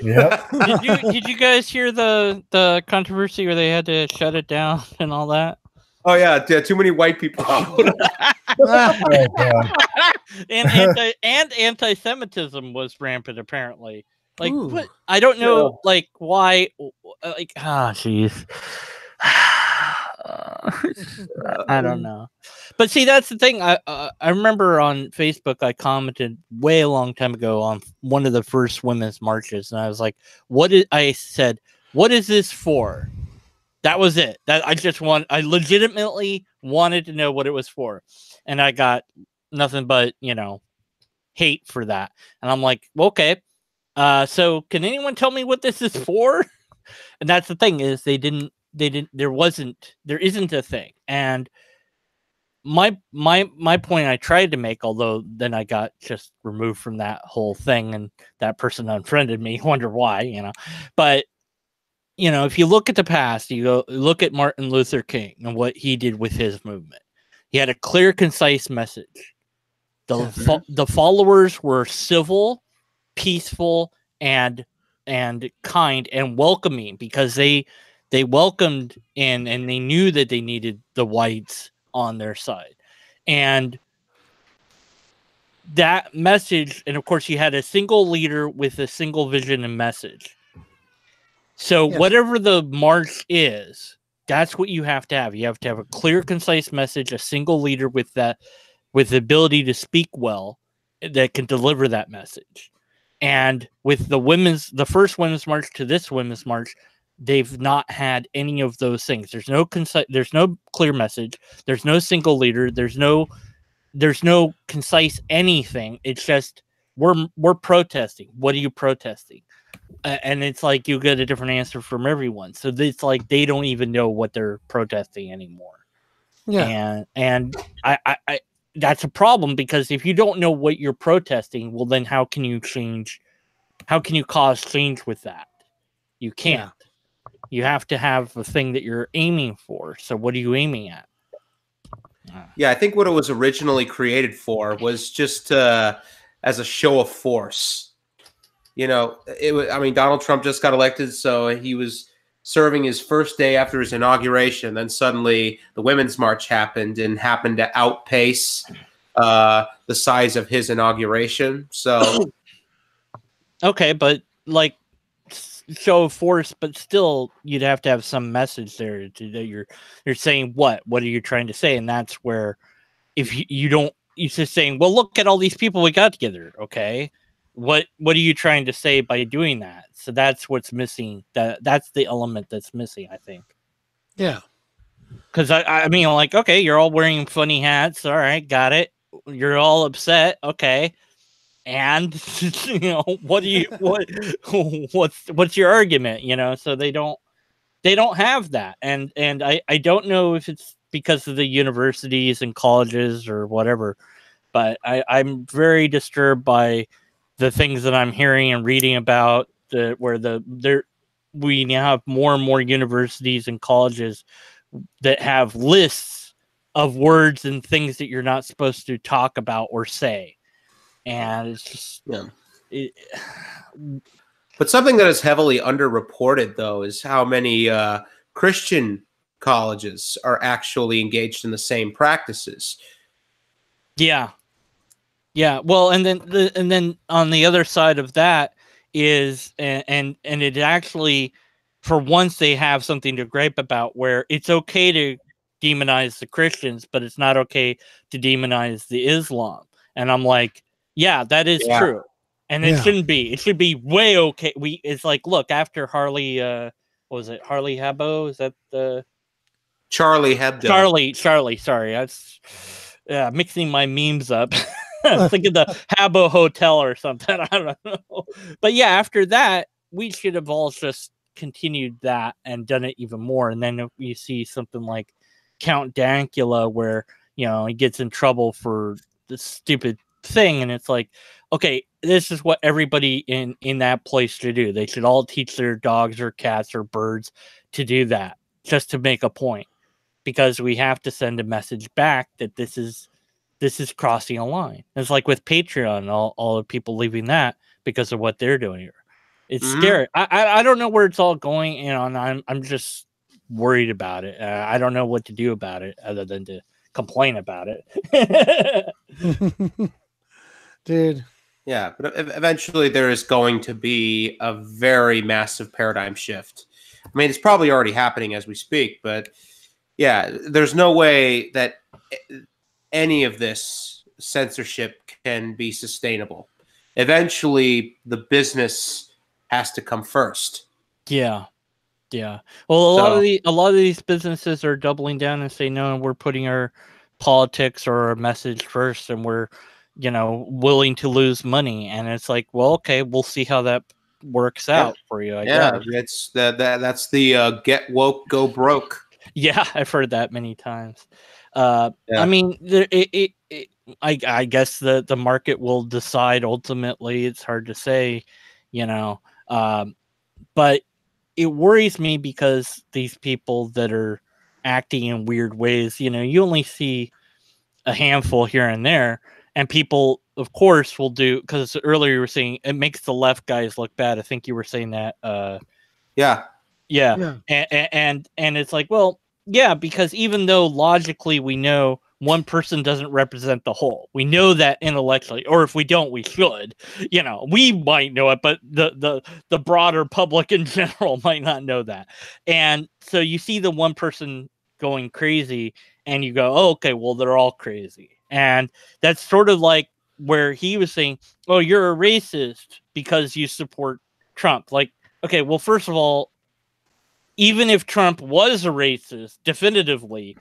S5: Did you guys hear the controversy where they had to shut it down and all that?
S2: Oh yeah, too many white people.
S5: and anti-Semitism was rampant apparently. Like, what? I don't know, like why. Like, jeez. I don't know, but see, that's the thing. I remember on Facebook I commented way a long time ago on one of the first women's marches, and I was like, I said, what is this for? That was it. That I legitimately wanted to know what it was for, and I got nothing but hate for that. And I'm like, well, okay, so can anyone tell me what this is for? And that's the thing, is there isn't a thing. And my point I tried to make, although then I got just removed from that whole thing and that person unfriended me, wonder why, but if you look at the past, you go look at Martin Luther King and what he did with his movement. He had a clear, concise message. The followers were civil, peaceful, and kind and welcoming, because they welcomed and they knew that they needed the whites on their side. And that message, and of course you had a single leader with a single vision and message. So whatever the march is, that's what you have to have. You have to have a clear, concise message, a single leader with the ability to speak well, that can deliver that message. And with the first women's march to this women's march, they've not had any of those things. There's no clear message. There's no single leader. There's no concise anything. It's just we're protesting. What are you protesting? And it's like you get a different answer from everyone. So it's like they don't even know what they're protesting anymore.
S1: Yeah.
S5: And I that's a problem, because if you don't know what you're protesting, well, then how can you change? How can you cause change with that? You can't. You have to have a thing that you're aiming for. So what are you aiming at?
S2: Yeah, I think what it was originally created for was just as a show of force. You know, I mean, Donald Trump just got elected, so he was serving his first day after his inauguration. Then suddenly the Women's March happened and happened to outpace the size of his inauguration. So,
S5: okay, but like show of force, but still you'd have to have some message there that you're saying what are you trying to say? And that's where if you don't, you're just saying, well, look at all these people we got together. Okay. What are you trying to say by doing that? So that's what's missing. That's the element that's missing, I think.
S1: Yeah.
S5: Because I mean, like, okay, you're all wearing funny hats. All right, got it. You're all upset. Okay. And you know, what's your argument? You know, so they don't have that. And I don't know if it's because of the universities and colleges or whatever, but I'm very disturbed by the things that I'm hearing and reading about we now have more and more universities and colleges that have lists of words and things that you're not supposed to talk about or say. And it's just,
S2: but something that is heavily underreported, though, is how many Christian colleges are actually engaged in the same practices.
S5: Yeah. Yeah, well, and then on the other side of that is, and it actually, for once, they have something to gripe about, where it's okay to demonize the Christians, but it's not okay to demonize the Islam. And I'm like, yeah, that is true, and it shouldn't be. It should be way okay. It's like, look, after Harley, what was it, Harley Hebdo? Is that the
S2: Charlie Hebdo?
S5: Charlie. Sorry, that's mixing my memes up. I think of the Habbo Hotel or something. I don't know. But yeah, after that, we should have all just continued that and done it even more. And then if you see something like Count Dankula, where, you know, he gets in trouble for this stupid thing, and it's like, okay, this is what everybody in that place should do. They should all teach their dogs or cats or birds to do that, just to make a point, because we have to send a message back that this is crossing a line. It's like with Patreon, all the people leaving that because of what they're doing here. It's scary. I don't know where it's all going, you know, and I'm just worried about it. I don't know what to do about it other than to complain about it.
S1: Dude.
S2: Yeah, but eventually there is going to be a very massive paradigm shift. I mean, it's probably already happening as we speak, but yeah, there's no way that any of this censorship can be sustainable. Eventually, the business has to come first.
S5: Yeah. Well, a lot of these businesses are doubling down and say, no, we're putting our politics or our message first, and we're, you know, willing to lose money. And it's like, well, okay, we'll see how that works out for you. I guess.
S2: That's the get woke, go broke.
S5: Yeah, I've heard that many times. I mean, I guess the market will decide ultimately. It's hard to say, you know, but it worries me because these people that are acting in weird ways, you know, you only see a handful here and there, and people of course, will do, because earlier you were saying it makes the left guys look bad. I think you were saying that.
S2: Yeah.
S5: And it's like, well, yeah, because even though logically we know one person doesn't represent the whole, we know that intellectually, or if we don't, we should. We might know it, but the broader public in general might not know that. And so you see the one person going crazy, and you go, oh, okay, well, they're all crazy. And that's sort of like where he was saying, oh, you're a racist because you support Trump. Like, okay, well, first of all, even if Trump was a racist definitively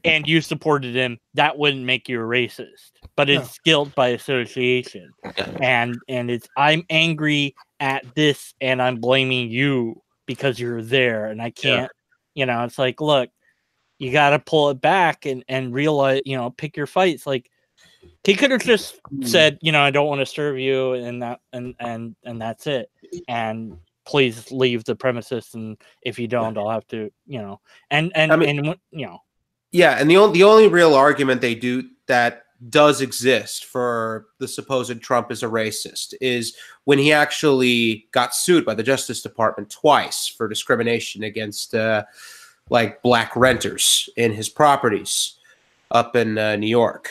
S5: and you supported him, that wouldn't make you a racist. But it's guilt by association. And it's, I'm angry at this and I'm blaming you because you're there and I can't, it's like, look, you got to pull it back and realize, pick your fights. Like, he could have just said, I don't want to serve you, and that's it. And please leave the premises, and if you don't, I'll have to, Yeah, and
S2: the only real argument they do that does exist for the supposed Trump is a racist is when he actually got sued by the Justice Department twice for discrimination against like black renters in his properties up in New York.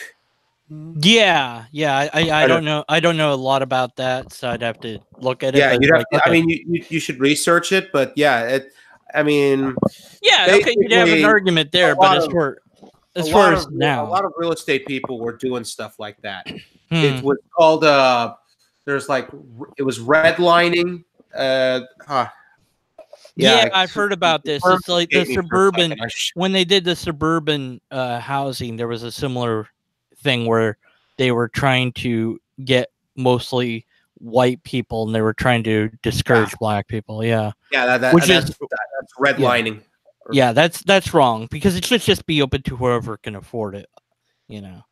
S5: Yeah. I don't know. I don't know a lot about that, so I'd have to look at it.
S2: Yeah, you'd have to, I mean, you should research it, but yeah, you'd
S5: have an argument there, but as far as now,
S2: a lot of real estate people were doing stuff like that. It was called it was redlining.
S5: Yeah, I've heard about this. It's like the suburban, when they did the suburban housing, there was a similar thing where they were trying to get mostly white people and they were trying to discourage black people. Yeah.
S2: Yeah, that's redlining.
S5: Yeah, that's wrong because it should just be open to whoever can afford it,
S2: and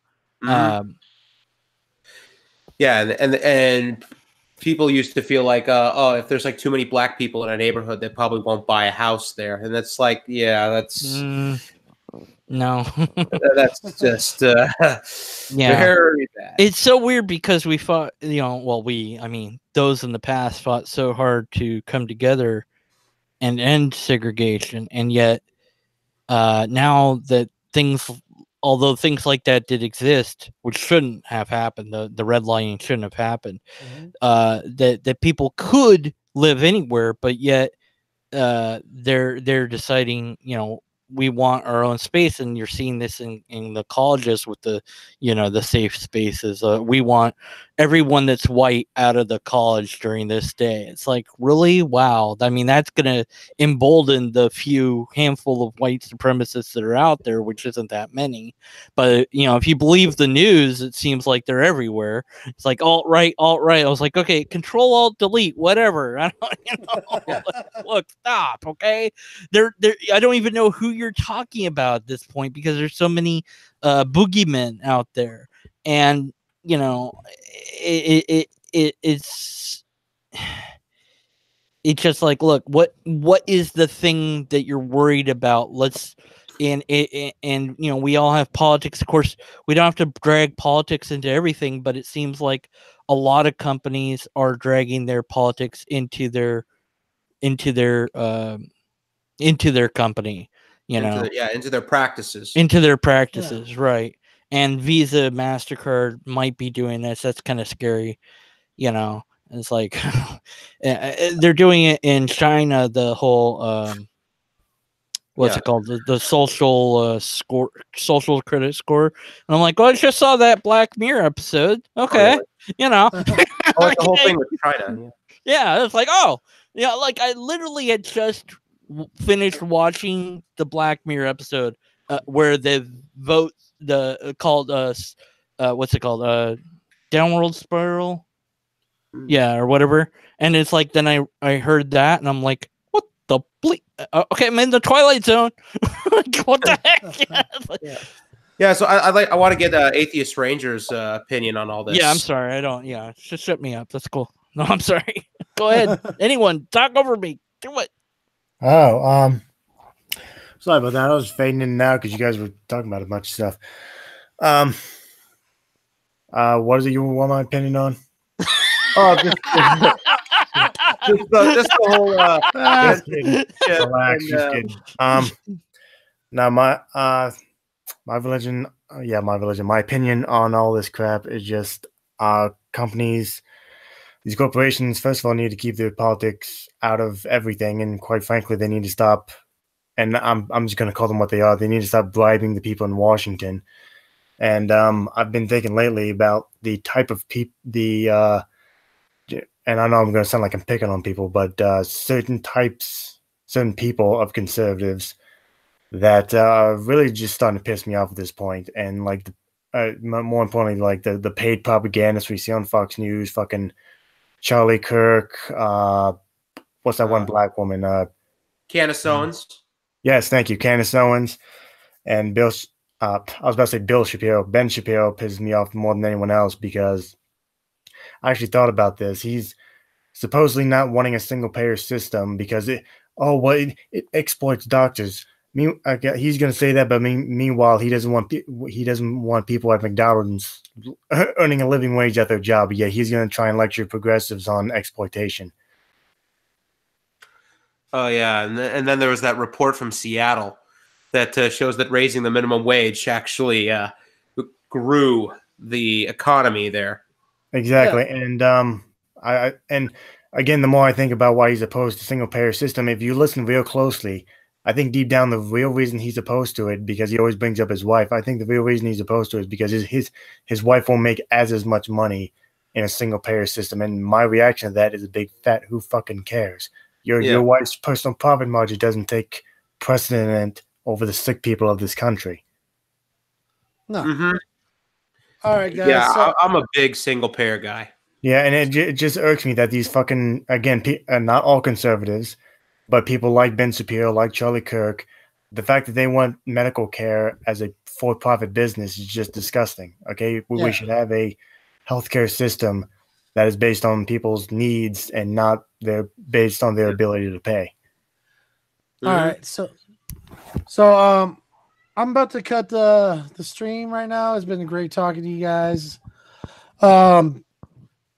S2: people used to feel like, if there's like too many black people in a neighborhood, they probably won't buy a house there. And that's like, that's
S5: no,
S2: that's just very bad.
S5: It's so weird because we fought, those in the past fought so hard to come together and end segregation. And yet now that although things like that did exist, which shouldn't have happened, the redlining shouldn't have happened, that people could live anywhere, but yet they're deciding, we want our own space, and you're seeing this in the colleges with the safe spaces. We want everyone that's white out of the college during this day. It's like, really? Wow. I mean, that's going to embolden the handful of white supremacists that are out there, which isn't that many. But, if you believe the news, it seems like they're everywhere. It's like alt-right. I was like, okay, control, alt, delete, whatever. I don't, look, stop. Okay. I don't even know who you're talking about at this point because there's so many boogeymen out there. And, it's just like, look, what is the thing that you're worried about? And we all have politics. Of course, we don't have to drag politics into everything, but it seems like a lot of companies are dragging their politics into their company,
S2: into their practices.
S5: Right. And Visa, MasterCard might be doing this. That's kind of scary, It's like they're doing it in China. The whole what's it called? The social social credit score. And I'm like, I just saw that Black Mirror episode. Okay,
S2: the whole thing with China.
S5: Yeah, it's like, like I literally had just finished watching the Black Mirror episode where they vote called what's it called, downward spiral, or whatever. And it's like, then I heard that and I'm like, what the okay, I'm in the Twilight Zone. What the heck?
S2: So I want to get Atheist Ranger's opinion on all this.
S5: I'm sorry, I don't. Just shut me up. That's cool. No, I'm sorry. Go ahead. Anyone talk over me. Do it.
S16: Oh, sorry about that. I was fading in and out because you guys were talking about a bunch of stuff. What is it you want my opinion on?
S2: Oh, just the whole.
S16: Just kidding. Relax, just kidding. Now my religion, my opinion on all this crap is just companies, these corporations, first of all, need to keep their politics out of everything, and quite frankly, they need to stop. And I'm just going to call them what they are. They need to stop bribing the people in Washington. And I've been thinking lately about the type of people, and I know I'm going to sound like I'm picking on people, but certain people of conservatives that really just starting to piss me off at this point. And like, more importantly, like the paid propagandists we see on Fox News, fucking Charlie Kirk, what's that one black woman?
S2: Candace Owens.
S16: Yes, thank you, Candace Owens, and Bill. I was about to say Bill Shapiro. Ben Shapiro pisses me off more than anyone else because I actually thought about this. He's supposedly not wanting a single payer system because it exploits doctors. He's going to say that, but meanwhile, he doesn't want people at McDonald's earning a living wage at their job. But yeah, he's going to try and lecture progressives on exploitation.
S2: Oh yeah, and then there was that report from Seattle that shows that raising the minimum wage actually grew the economy there.
S16: Exactly, yeah. And again, the more I think about why he's opposed to single payer system, if you listen real closely, I think deep down the real reason he's opposed to it, because he always brings up his wife. I think the real reason he's opposed to it is because his wife won't make as much money in a single payer system. And my reaction to that is a big fat who fucking cares. Your wife's personal profit margin doesn't take precedent over the sick people of this country.
S1: No.
S2: Mm-hmm.
S1: All right, guys.
S2: Yeah, so I'm a big single payer guy.
S16: Yeah, and it just irks me that these fucking, again, not all conservatives, but people like Ben Shapiro, like Charlie Kirk, the fact that they want medical care as a for-profit business is just disgusting. Okay, we should have a healthcare system that is based on people's needs and not based on their ability to pay.
S1: All right, so I'm about to cut the stream right now. It's been great talking to you guys. I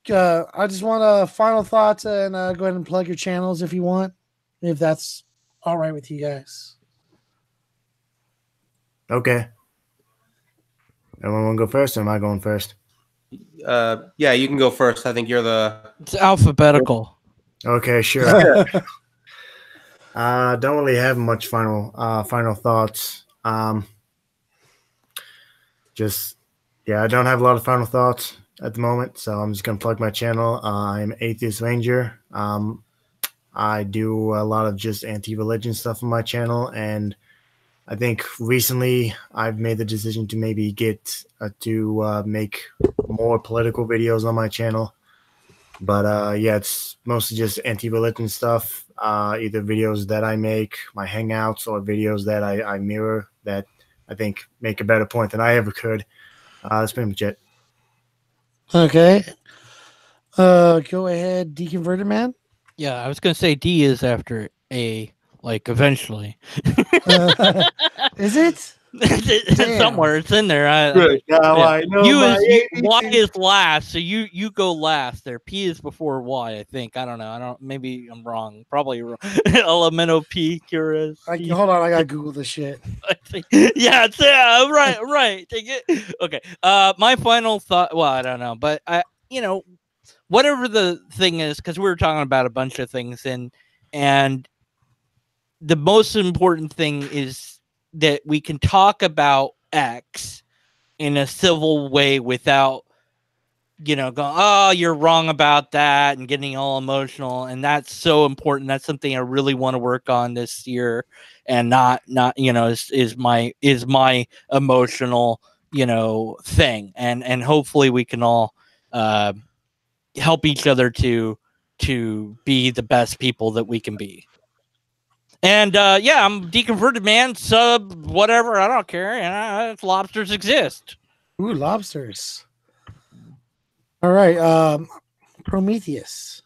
S1: just want final thoughts and go ahead and plug your channels if you want, if that's all right with you guys.
S16: Okay. Everyone want to go first, or am I going first?
S2: Yeah, you can go first. I think you're the...
S5: It's alphabetical.
S16: Okay, sure. Don't really have much final thoughts. I don't have a lot of final thoughts at the moment, so I'm just gonna plug my channel. I'm Atheist Ranger. I do a lot of just anti-religion stuff on my channel, and I think recently I've made the decision to maybe get to make more political videos on my channel. But it's mostly just anti-religion stuff, either videos that I make, my hangouts, or videos that I mirror that I think make a better point than I ever could. That's pretty much it.
S1: Okay. Go ahead, Deconverted Man.
S5: Yeah, I was going to say D is after A, like eventually.
S1: Is it?
S5: Somewhere it's in there.
S16: I know
S5: Y is last, so you go last there. P is before Y, I think. I don't know. Maybe I'm wrong. Probably wrong. Elemento P curious.
S1: Hold on, I gotta Google this shit.
S5: Right. Take it. Okay. My final thought. Well, I don't know, but whatever the thing is, because we were talking about a bunch of things, and the most important thing is that we can talk about X in a civil way without, going, oh, you're wrong about that, and getting all emotional. And that's so important. That's something I really want to work on this year, and not is my emotional, thing. And hopefully we can all help each other to be the best people that we can be. And I'm Deconverted Man, sub, whatever. I don't care. Lobsters exist.
S1: Ooh, lobsters. All right. Prometheus.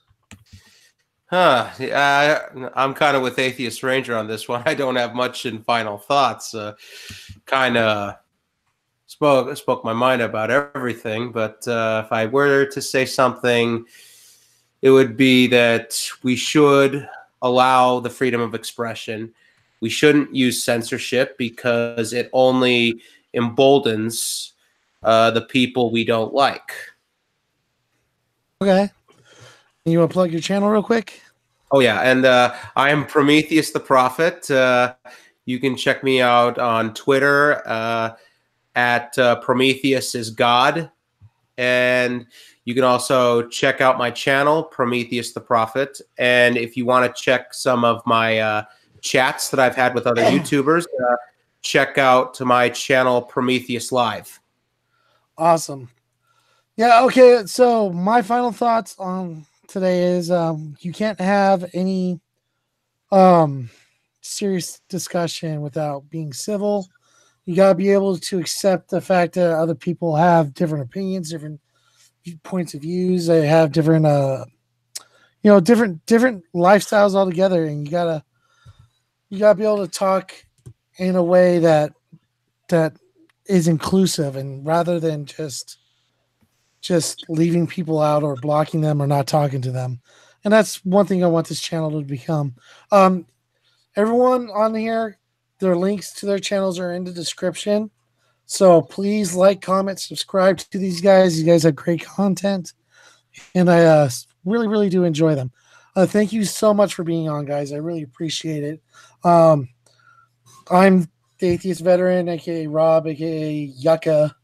S2: I'm kind of with Atheist Ranger on this one. I don't have much in final thoughts. Kind of spoke my mind about everything. But if I were to say something, it would be that we should allow the freedom of expression. We shouldn't use censorship because it only emboldens the people we don't like.
S1: Okay. You want to plug your channel real quick?
S2: Oh, yeah. And I am Prometheus the Prophet. You can check me out on Twitter at Prometheus is God. And you can also check out my channel, Prometheus the Prophet. And if you want to check some of my chats that I've had with other YouTubers, check out my channel, Prometheus Live.
S1: Awesome. Yeah, okay. So my final thoughts on today is you can't have any serious discussion without being civil. You got to be able to accept the fact that other people have different opinions, different points of views. They have different different lifestyles altogether, and you gotta be able to talk in a way that is inclusive, and rather than just leaving people out or blocking them or not talking to them. And that's one thing I want this channel to become. Everyone on here, their links to their channels are in the description. So please like, comment, subscribe to these guys. These guys have great content, and I really, really do enjoy them. Thank you so much for being on, guys. I really appreciate it. I'm the Atheist Veteran, aka Rob, aka Yucca.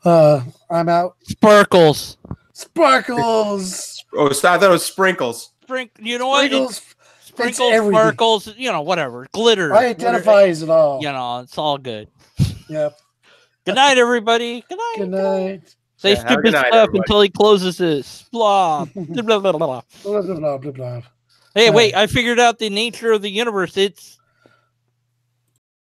S1: I'm out.
S5: Sparkles.
S2: Oh, I thought it was Sprinkles.
S5: You know what? Sprinkles, sparkles, whatever. Glitter.
S1: I identify as it all.
S5: It's all good.
S1: Yep.
S5: Good night, everybody. Good night.
S1: Good night.
S5: Say stupid stuff until he closes this. Blah. Blah, blah, blah, blah.
S1: Blah, blah, blah, blah, blah.
S5: Hey, wait. I figured out the nature of the universe. It's